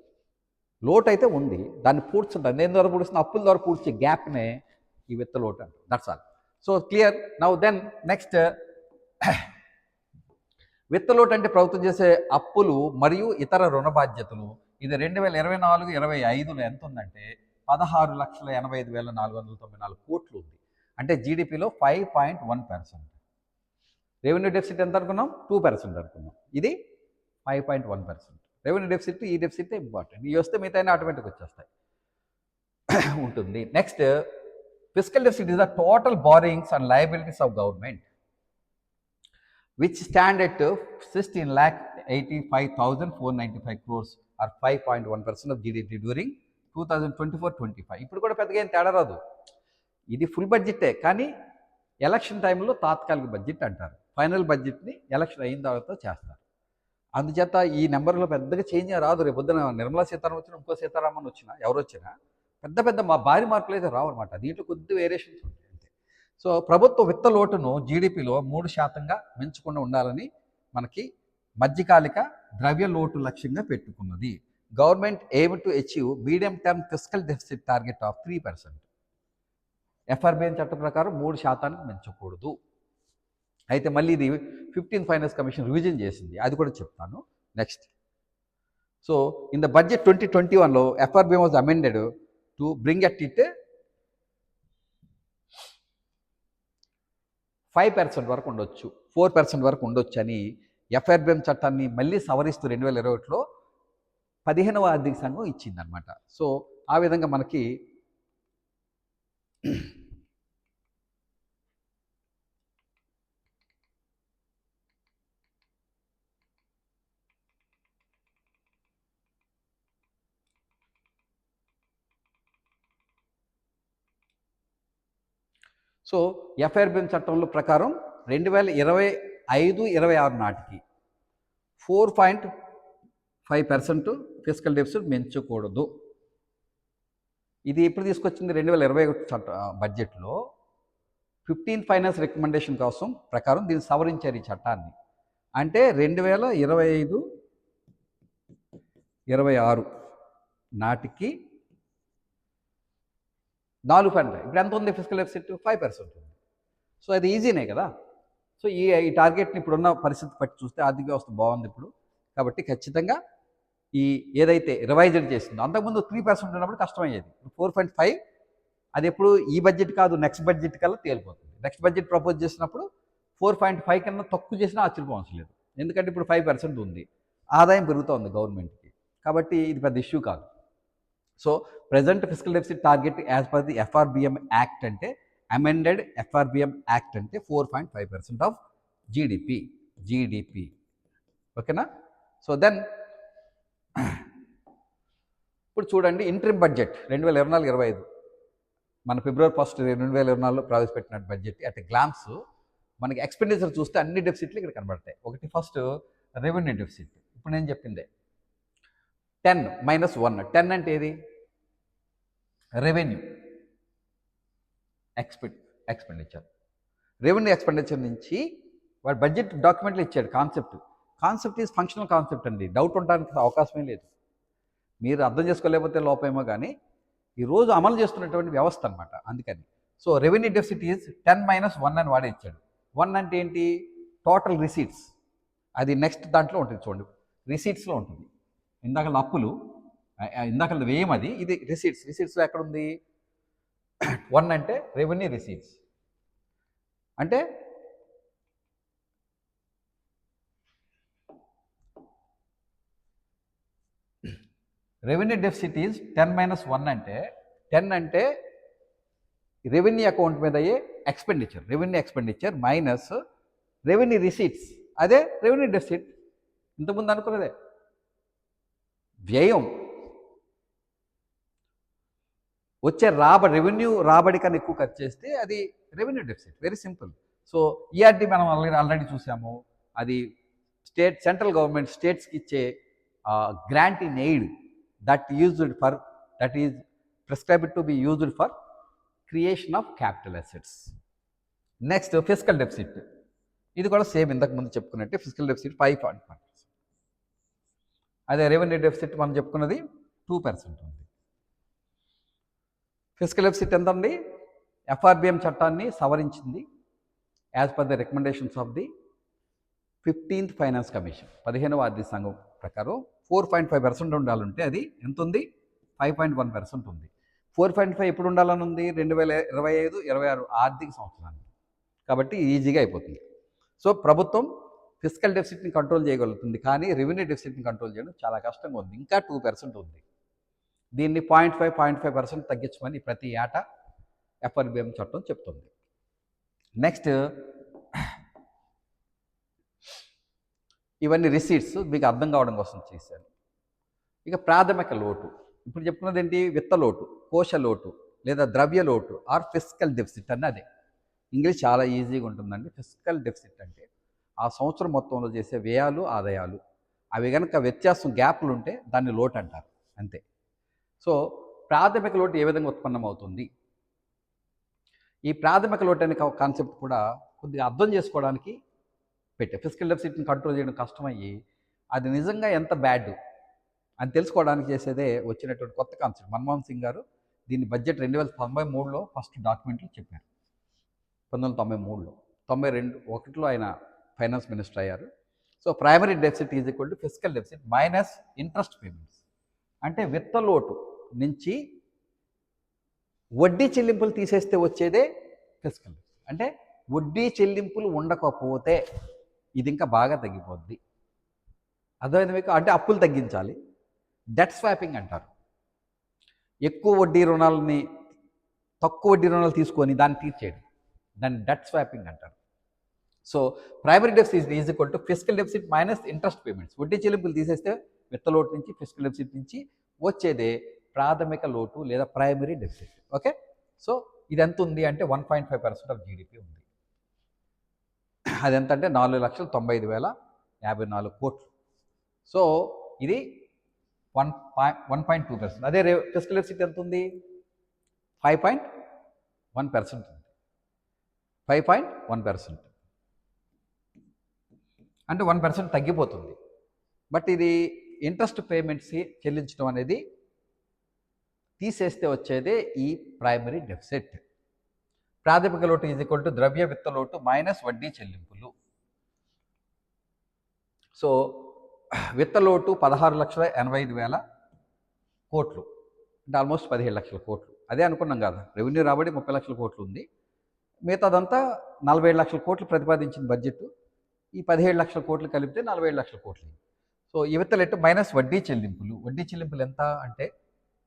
లోటు అయితే ఉంది, దాన్ని పూడ్చుంటారు. దేని ద్వారా పూడుస్తుంది? అప్పుల ద్వారా పూడ్చే గ్యాప్నే ఈ విత్తలోటు అంటారు. That's all. So clear now. Then next విత్తలోటు అంటే ప్రభుత్వం చేసే అప్పులు మరియు ఇతర రుణ బాధ్యతలు. ఇది 2024-25లో ఎంత ఉందంటే 16,85,494 కోట్లు ఉంది. అంటే జీడిపిలో 5.1%. రెవెన్యూ డెఫిసిట్ ఎంత అనుకున్నాం? 2% అనుకున్నాం. ఇది 5.1%. రెవెన్యూ డెఫిసిట్, ఈ డెఫిసిట్ ఇంపార్టెంట్. ఇవి వస్తే మిగతా ఆటోమేటిక్గా వచ్చేస్తాయి ఉంటుంది. Next fiscal deficit is the total borrowings and liabilities of government which stand at 16,85,495 crores or 5.1% of GDP during 2024-25. ఇప్పుడు కూడా పెద్దగా ఏం తేడా రాదు. ఇది ఫుల్ బడ్జెటే, కానీ ఎలక్షన్ టైంలో తాత్కాలిక బడ్జెట్ అంటారు. ఫైనల్ బడ్జెట్ని ఎలక్షన్ అయిన తర్వాత చేస్తారు. అందుచేత ఈ నెంబర్లో పెద్దగా చేంజ్ రాదు. రేపు పొద్దున నిర్మలా సీతారామన్ వచ్చినా, ఇంకో సీతారామన్ వచ్చినా, ఎవరు వచ్చినా పెద్ద భారీ మార్పులు అయితే రావు అనమాట. దీంట్లో కొద్ది వేరియేషన్స్ ఉంటాయి అంతే. సో ప్రభుత్వ విత్త లోటును జీడిపిలో 3% మించకుండా ఉండాలని మనకి మధ్యకాలిక ద్రవ్య లోటు లక్ష్యంగా పెట్టుకున్నది. Government aim to achieve medium term fiscal deficit target of 3%. ఎఫ్ఆర్బిఐ చట్టం ప్రకారం 3% మించకూడదు. అయితే మళ్ళీ ఇది 15th ఫైనాన్స్ కమిషన్ రివిజన్ చేసింది, అది కూడా చెప్తాను next. So in the budget 2021లో FRBI was amended to bring at it 5% వరకు ఉండొచ్చు, 4% వరకు ఉండొచ్చు అని ఎఫ్ఆర్బిఐ చట్టాన్ని మళ్ళీ సవరిస్తూ 2021లో 15వ ఆర్థిక సంఘం ఇచ్చిందనమాట. సో ఆ విధంగా మనకి సో ఎఫ్ఆర్బిఐ చట్టంలో ప్రకారం 2025-26 నాటికి 4.5% ఫిస్కల్ డెఫిసిట్ పెంచకూడదు. ఇది ఎప్పుడు తీసుకొచ్చింది? 2021 చట్ట బడ్జెట్లో 15th ఫైనాన్స్ రికమెండేషన్ కోసం ప్రకారం దీన్ని సవరించారు ఈ చట్టాన్ని. అంటే 2025-26 నాటికి 4%. ఇప్పుడు ఎంత ఉంది ఫిస్కల్ డెఫిసిట్? 5% ఉంది. సో అది ఈజీనే కదా. సో ఈ టార్గెట్ని ఇప్పుడున్న పరిస్థితి పట్టి చూస్తే ఆర్థిక వ్యవస్థ బాగుంది ఇప్పుడు, కాబట్టి ఖచ్చితంగా ఈ ఏదైతే రివైజ్డ్ చేసిందో, అంతకుముందు 3% ఉన్నప్పుడు కష్టమయ్యేది. 4.5 అది ఎప్పుడు ఈ బడ్జెట్ కాదు, నెక్స్ట్ బడ్జెట్ కల్లా తేలిపోతుంది. నెక్స్ట్ బడ్జెట్ ప్రపోజ్ చేసినప్పుడు 4.5 కన్నా తక్కువ చేసినా ఆశ్చర్యపోవడం లేదు, ఎందుకంటే ఇప్పుడు 5% ఉంది, ఆదాయం పెరుగుతోంది గవర్నమెంట్కి, కాబట్టి ఇది పెద్ద ఇష్యూ కాదు. So present fiscal deficit target as per the FRBM act అంటే, అమెండెడ్ ఎఫ్ఆర్బిఎం యాక్ట్ అంటే 4.5% ఆఫ్ జీడిపి. ఓకేనా? సో దెన్ ఇప్పుడు చూడండి, ఇంట్రిమ్ బడ్జెట్ 2024-25 మన ఫిబ్రవరి 1 2024లో ప్రవేశపెట్టిన బడ్జెట్ అట్ గ్లాన్స్ మనకి ఎక్స్పెండిచర్ చూస్తే అన్ని డెఫిసిట్లు ఇక్కడ కనబడతాయి. ఒకటి ఫస్ట్ రెవెన్యూ డెఫిసిట్. ఇప్పుడు నేను చెప్పిందే 10 - 1. 10 అంటే ఏది? Revenue expenditure. రెవెన్యూ ఎక్స్పెండిచర్ నుంచి వాడు బడ్జెట్ డాక్యుమెంట్లు ఇచ్చాడు. కాన్సెప్ట్ ఈజ్ ఫంక్షనల్ కాన్సెప్ట్ అండి, డౌట్ ఉండడానికి అవకాశమే లేదు. మీరు అర్థం చేసుకోలేకపోతే లోపేమో, కానీ ఈరోజు అమలు చేస్తున్నటువంటి వ్యవస్థ అనమాట, అందుకని. సో రెవెన్యూ డెఫిసిట్ ఈజ్ 10 - 1 అని వాడే ఇచ్చాడు. 1 అంటే ఏంటి? Total receipts. అది నెక్స్ట్ దాంట్లో ఉంటుంది చూడండి, రిసీట్స్లో ఉంటుంది. ఇందాక అప్పులు, ఇందాక వ్యయం, అది ఇది రిసీట్స్లో ఎక్కడ ఉంది? 1 అంటే రెవెన్యూ రిసీట్స్. అంటే రెవెన్యూ డెఫిసిట్ ఈజ్ 10 - 1 అంటే 10 అంటే రెవెన్యూ అకౌంట్ మీద అయ్యే expenditure, revenue expenditure minus revenue receipts, అదే రెవెన్యూ డెఫిసిట్. ఇంతకుముందు అనుకున్నదే. వ్యయం వచ్చే రెవెన్యూ రాబడి కన్నా ఎక్కువ ఖర్చు చేస్తే అది revenue deficit. Very simple. So ERD మనం ఆల్రెడీ చూసాము, అది సెంట్రల్ గవర్నమెంట్ స్టేట్స్కి ఇచ్చే grant in aid that is prescribed to be used for creation of capital assets. Next fiscal deficit. ఇది కూడా సేమ్ ఇంతకు ముందు చెప్పుకున్నట్టే, ఫిస్కల్ డెఫిసిట్ 5.5%. అదే రెవెన్యూ డెఫిసిట్ మనం చెప్పుకున్నది 2% ఉంది. ఫిస్కల్ డెఫిసిట్ ఎంత ఉంది? ఎఫ్ఆర్బిఎం చట్టాన్ని సవరించింది as per the recommendations of the 15th finance commission, 15వ ఆర్థిక సంఘం ప్రకారం 4.5% ఉండాలంటే అది ఎంత ఉంది? 5.1% ఉంది. 4.5 ఎప్పుడు ఉండాలని ఉంది? 2025-26 ఆర్థిక సంవత్సరానికి. కాబట్టి ఈజీగా అయిపోతుంది. సో ప్రభుత్వం ఫిస్కల్ డెఫిసిట్ని కంట్రోల్ చేయగలుగుతుంది, కానీ రెవెన్యూ డెఫిసిట్ని కంట్రోల్ చేయడం చాలా కష్టంగా ఉంది. ఇంకా 2% ఉంది. దీన్ని 0.5% తగ్గించమని ప్రతి ఏటా ఎఫ్ఆర్బిఎం చట్టం చెప్తుంది. నెక్స్ట్ ఇవన్నీ రిసీట్స్ మీకు అర్థం కావడం కోసం చేశాను. ఇక ప్రాథమిక లోటు, ఇప్పుడు చెప్పుకున్నది ఏంటి? విత్త లోటు, కోశ లోటు లేదా ద్రవ్య లోటు ఆర్ ఫిస్కల్ డెఫిసిట్ అన్నదే. ఇంగ్లీష్ చాలా ఈజీగా ఉంటుందండి. ఫిస్కల్ డెఫిసిట్ అంటే ఆ సంవత్సరం మొత్తంలో చేసే వ్యయాలు ఆదాయాలు అవి కనుక వ్యత్యాసం గ్యాప్లు ఉంటే దాన్ని లోటు అంటారు, అంతే. సో ప్రాథమిక లోటు ఏ విధంగా ఉత్పన్నమవుతుంది? ఈ ప్రాథమిక లోటు అనే కాన్సెప్ట్ కూడా కొద్దిగా అర్థం చేసుకోవడానికి ఫిజికల్ డెఫిసిట్ని కంట్రోల్ చేయడం కష్టమయ్యి అది నిజంగా ఎంత బ్యాడ్ అని తెలుసుకోవడానికి చేసేదే వచ్చినటువంటి కొత్త కాన్సెప్ట్. మన్మోహన్ సింగ్ గారు దీన్ని బడ్జెట్ 2093లో ఫస్ట్ డాక్యుమెంట్లో చెప్పారు. 1993లో 92 ఆయన ఫైనాన్స్ మినిస్టర్ అయ్యారు. So primary deficit is equal to physical deficit minus interest payments. అంటే విత్త లోటు నుంచి వడ్డీ చెల్లింపులు తీసేస్తే వచ్చేదే ఫిజికల్ డెఫిసిట్. అంటే వడ్డీ చెల్లింపులు ఉండకపోతే ఇది ఇంకా బాగా తగ్గిపోద్ది. అర్థమైంది మీకు? అంటే అప్పులు తగ్గించాలి. డెట్ స్వాపింగ్ అంటారు. ఎక్కువ వడ్డీ రుణాలని తక్కువ వడ్డీ రుణాలు తీసుకొని దాన్ని తీర్చేయడం, దాన్ని డెట్ స్వాపింగ్ అంటారు. So primary deficit is equal to physical deficit minus interest payments. వడ్డీ చెల్లింపులు తీసేస్తే విత్త లోటు నుంచి ఫిజికల్ డెఫిసిట్ నుంచి వచ్చేదే ప్రాథమిక లోటు లేదా ప్రైమరీ డెఫిసిట్. ఓకే, సో ఇది ఎంత ఉంది అంటే 1.5% ఆఫ్ జీడిపి ఉంది. అది ఎంత అంటే 4,95,054 కోట్లు. సో ఇది 1.2%. అదే ఫిజికల్ డెఫిసిట్ ఎంత ఉంది? 5.1% ఉంది. 5.1% అంటే 1% తగ్గిపోతుంది. బట్ ఇది ఇంట్రెస్ట్ పేమెంట్స్ చెల్లించడం అనేది తీసేస్తే వచ్చేదే ఈ ప్రైమరీ డెఫిసిట్. ప్రాథమిక లోటు ఈజ్ ఈక్వల్ టు ద్రవ్య విత్త లోటు మైనస్ వడ్డీ చెల్లింపులు. సో విత్త లోటు 16,85,000 కోట్లు అంటే ఆల్మోస్ట్ 17 లక్షల కోట్లు. అదే అనుకున్నాం కదా, రెవెన్యూ రాబడి 30 లక్షల కోట్లు ఉంది. మిగతాదంతా 47 లక్షల కోట్లు ప్రతిపాదించిన బడ్జెట్. ఈ 17 లక్షల కోట్లు కలిపితే 47 లక్షల కోట్లు. సో ఈ విత్తలెట్టు మైనస్ వడ్డీ చెల్లింపులు. వడ్డీ చెల్లింపులు ఎంత అంటే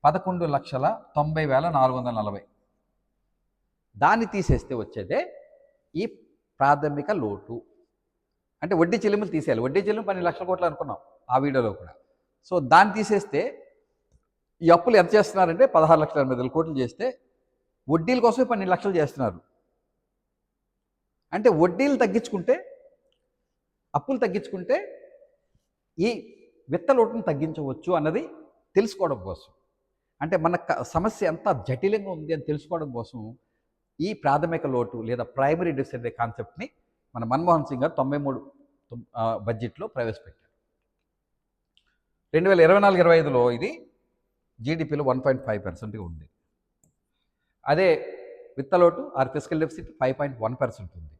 11,90,440. దాన్ని తీసేస్తే వచ్చేదే ఈ ప్రాథమిక లోటు. అంటే వడ్డీ చెల్లింపులు తీసేయాలి. వడ్డీ చెల్లింపు 12 లక్షల కోట్లు అనుకున్నాం ఆ వీడియోలో కూడా. సో దాన్ని తీసేస్తే ఈ అప్పులు ఎంత చేస్తున్నారంటే 16,80,000 కోట్లు చేస్తే వడ్డీల కోసమే 12 లక్షలు చేస్తున్నారు. అంటే వడ్డీలు తగ్గించుకుంటే, అప్పులు తగ్గించుకుంటే ఈ విత్త లోటును తగ్గించవచ్చు అన్నది తెలుసుకోవడం కోసం. అంటే మన సమస్య ఎంత జటిలంగా ఉంది అని తెలుసుకోవడం కోసం ఈ ప్రాథమిక లోటు లేదా ప్రైమరీ డెఫిసిట్ అనే కాన్సెప్ట్ని మన మన్మోహన్ సింగ్ గారు 93 బడ్జెట్లో ప్రవేశపెట్టారు. 2024-25లో ఇది జీడిపిలో 1.5% ఉంది. అదే విత్త లోటు ఆర్ ఫిజికల్ డెఫిసిట్ 5.1% ఉంది.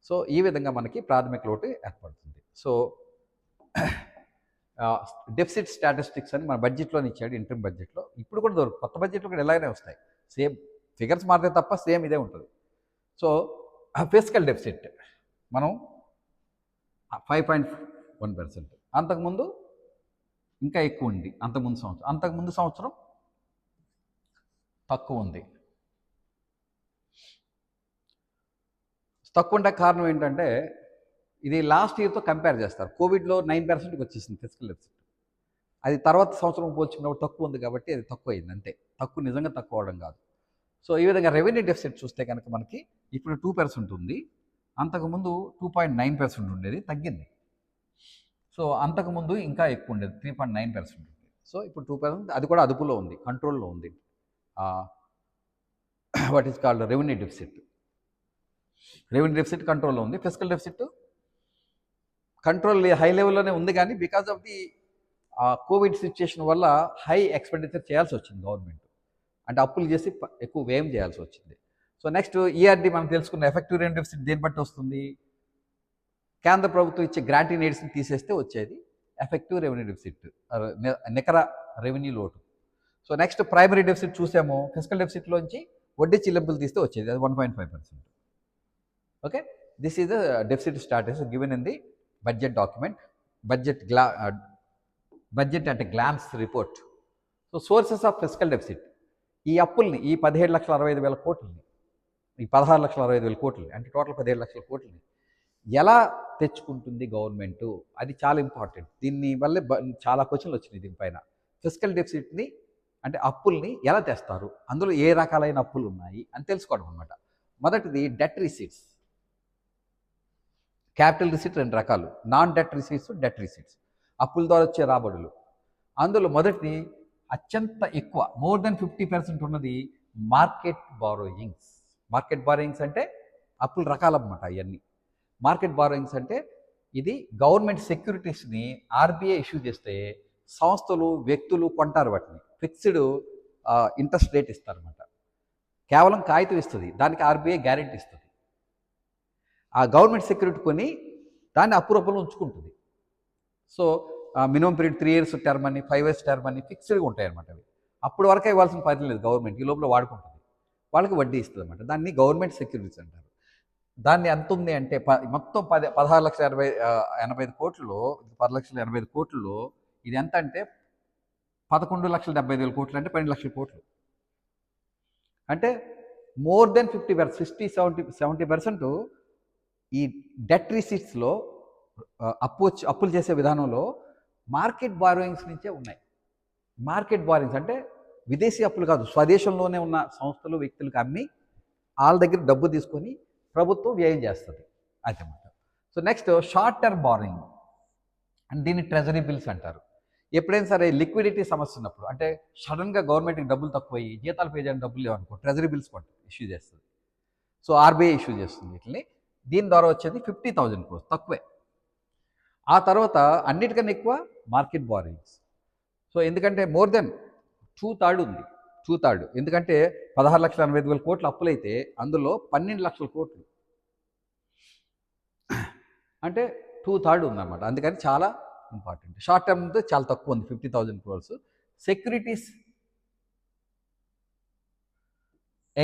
సో ఈ విధంగా మనకి ప్రాథమిక లోటు ఏర్పడుతుంది. సో డెఫిసిట్ స్టాటిస్టిక్స్ అని మన బడ్జెట్లో ఇచ్చాడు, ఇంటర్మ్ బడ్జెట్లో. ఇప్పుడు కూడా కొత్త బడ్జెట్లో కూడా ఎలాగనే వస్తాయి, సేమ్ ఫిగర్స్ మారితే తప్ప సేమ్ ఇదే ఉంటుంది. సో ఫిజికల్ డెఫిసిట్ మనం 5.1%. అంతకుముందు ఇంకా ఎక్కువ ఉంది. అంతకుముందు సంవత్సరం తక్కువ ఉంది. తక్కువ ఉండే కారణం ఏంటంటే ఇది లాస్ట్ ఇయర్తో కంపేర్ చేస్తారు. కోవిడ్లో 9%కి వచ్చేసింది ఫిజికల్ డెఫిసిట్. అది తర్వాత సంవత్సరం పోల్చుకున్నప్పుడు తక్కువ ఉంది కాబట్టి అది తక్కువ అయింది అంతే. నిజంగా తక్కువ అవడం కాదు. సో ఈ విధంగా రెవెన్యూ డెఫిసిట్ చూస్తే కనుక మనకి ఇప్పుడు 2% ఉంది. అంతకుముందు 2.9% ఉండేది, తగ్గింది. సో అంతకుముందు ఇంకా ఎక్కువ ఉండేది, 3.9% ఉండేది. సో ఇప్పుడు 2%, అది కూడా అదుపులో ఉంది, కంట్రోల్లో ఉంది. What is called revenue deficit. Revenue deficit కంట్రోల్లో ఉంది. ఫిజికల్ డెఫిసిట్ కంట్రోల్ హై లెవెల్లోనే ఉంది, కానీ because of the Covid situation వల్ల హై ఎక్స్పెండిచర్ చేయాల్సి వచ్చింది గవర్నమెంట్. అంటే అప్పులు చేసి ఎక్కువ వ్యయం చేయాల్సి వచ్చింది. సో నెక్స్ట్ ఈఆర్డీ మనం తెలుసుకున్న ఎఫెక్టివ్ రెవెన్యూ డెఫిసిట్ దేని బట్టి వస్తుంది? కేంద్ర ప్రభుత్వం ఇచ్చే గ్రాంటీ ఎయిడ్స్ని తీసేస్తే వచ్చేది ఎఫెక్టివ్ రెవెన్యూ డెఫిసిట్, నికర రెవెన్యూ లోటు. సో నెక్స్ట్ ప్రైమరీ డెఫిసిట్ చూసాము. ఫిజికల్ డెఫిసిట్లోంచి వడ్డీ చెల్లింపులు తీస్తే వచ్చేది, అది 1.5%. Okay, this is the deficit status given in the budget document, budget అంటే glance report. So sources of physical deficit, ఈ అప్పుల్ని, ఈ 17,65,000 కోట్లని, ఈ 16,65,000 కోట్లని, అంటే టోటల్ 17 లక్షల కోట్లని ఎలా తెచ్చుకుంటుంది గవర్నమెంటు, అది చాలా ఇంపార్టెంట్. దీన్ని వల్లే చాలా క్వశ్చన్లు వచ్చినాయి దీనిపైన. ఫిస్కల్ డెఫిసిట్ని అంటే అప్పుల్ని ఎలా తెస్తారు, అందులో ఏ రకాలైన అప్పులు ఉన్నాయి అని తెలుసుకోవడం అనమాట. మొదటిది డెట్ రిసీట్స్. క్యాపిటల్ రిసీట్ రెండు రకాలు, non debt receipts, debt receipts, అప్పుల ద్వారా వచ్చే రాబడులు. అందులో మొదటిది అత్యంత ఎక్కువ, మోర్ దెన్ 50% ఉన్నది మార్కెట్ బారోయింగ్స్. మార్కెట్ బారోయింగ్స్ అంటే అప్పుల రకాలన్నమాట ఇవన్నీ. మార్కెట్ బారోయింగ్స్ అంటే ఇది గవర్నమెంట్ సెక్యూరిటీస్ని ఆర్బీఐ ఇష్యూ చేస్తే సంస్థలు, వ్యక్తులు కొంటారు, వాటిని ఫిక్స్డ్ ఇంట్రెస్ట్ రేట్ ఇస్తారన్నమాట. కేవలం కాగితం ఇస్తుంది, దానికి ఆర్బీఐ గ్యారెంటీ ఇస్తుంది. ఆ గవర్నమెంట్ సెక్యూరిటీ కొని దాన్ని అప్పు రూపంలో ఉంచుకుంటుంది. So minimum period 3 years term అని, 5 years టర్మ్ అని ఫిక్స్డ్గా ఉంటాయి అన్నమాట. అవి అప్పుడు వరకే ఇవ్వాల్సిన పని లేదు, గవర్నమెంట్ ఈ లోపల వాడుకుంటుంది, వాళ్ళకి వడ్డీ ఇస్తుంది అన్నమాట. దాన్ని గవర్నమెంట్ సెక్యూరిటీస్ అంటారు. దాన్ని ఎంత ఉంది అంటే మొత్తం 16,80,85 కోట్లలో, 10,85,000 కోట్లలో ఇది ఎంత అంటే 11,75,000 కోట్లు, అంటే 12 లక్షల కోట్లు. అంటే మోర్ దెన్ 50-70% ఈ డెట్ రిసీట్స్లో అప్పులు చేసే విధానంలో మార్కెట్ బారోయింగ్స్ నుంచే ఉన్నాయి. మార్కెట్ బారోయింగ్స్ అంటే విదేశీ అప్పులు కాదు, స్వదేశంలోనే ఉన్న సంస్థలు, వ్యక్తులకు అమ్మి వాళ్ళ దగ్గర డబ్బు తీసుకొని ప్రభుత్వం వ్యయం చేస్తుంది, అదన్నమాట. So next short term borrowing, and దీన్ని ట్రెజరీ బిల్స్ అంటారు. ఎప్పుడైనా సరే లిక్విడిటీ సమస్య ఉన్నప్పుడు, అంటే సడన్గా గవర్నమెంట్కి డబ్బులు తక్కువయ్యి జీతాలు పే చేయడానికి డబ్బులు లేవనుకో, ట్రెజరీ బిల్స్ ఇష్యూ చేస్తుంది. సో ఆర్బీఐ ఇష్యూ చేస్తుంది వీటిని. దీని ద్వారా వచ్చేది 50,000 crores, తక్కువే. ఆ తర్వాత అన్నిటికన్నా ఎక్కువ మార్కెట్ బారోయింగ్స్. సో ఎందుకంటే మోర్ దెన్ 2/3 ఉంది, 2/3. ఎందుకంటే 16,85,000 కోట్లు అప్పులైతే అందులో 12 లక్షల కోట్లు అంటే 2/3 ఉందన్నమాట. అందుకని చాలా ఇంపార్టెంట్. షార్ట్ టర్మ్తో చాలా తక్కువ ఉంది, 50,000 crores. Securities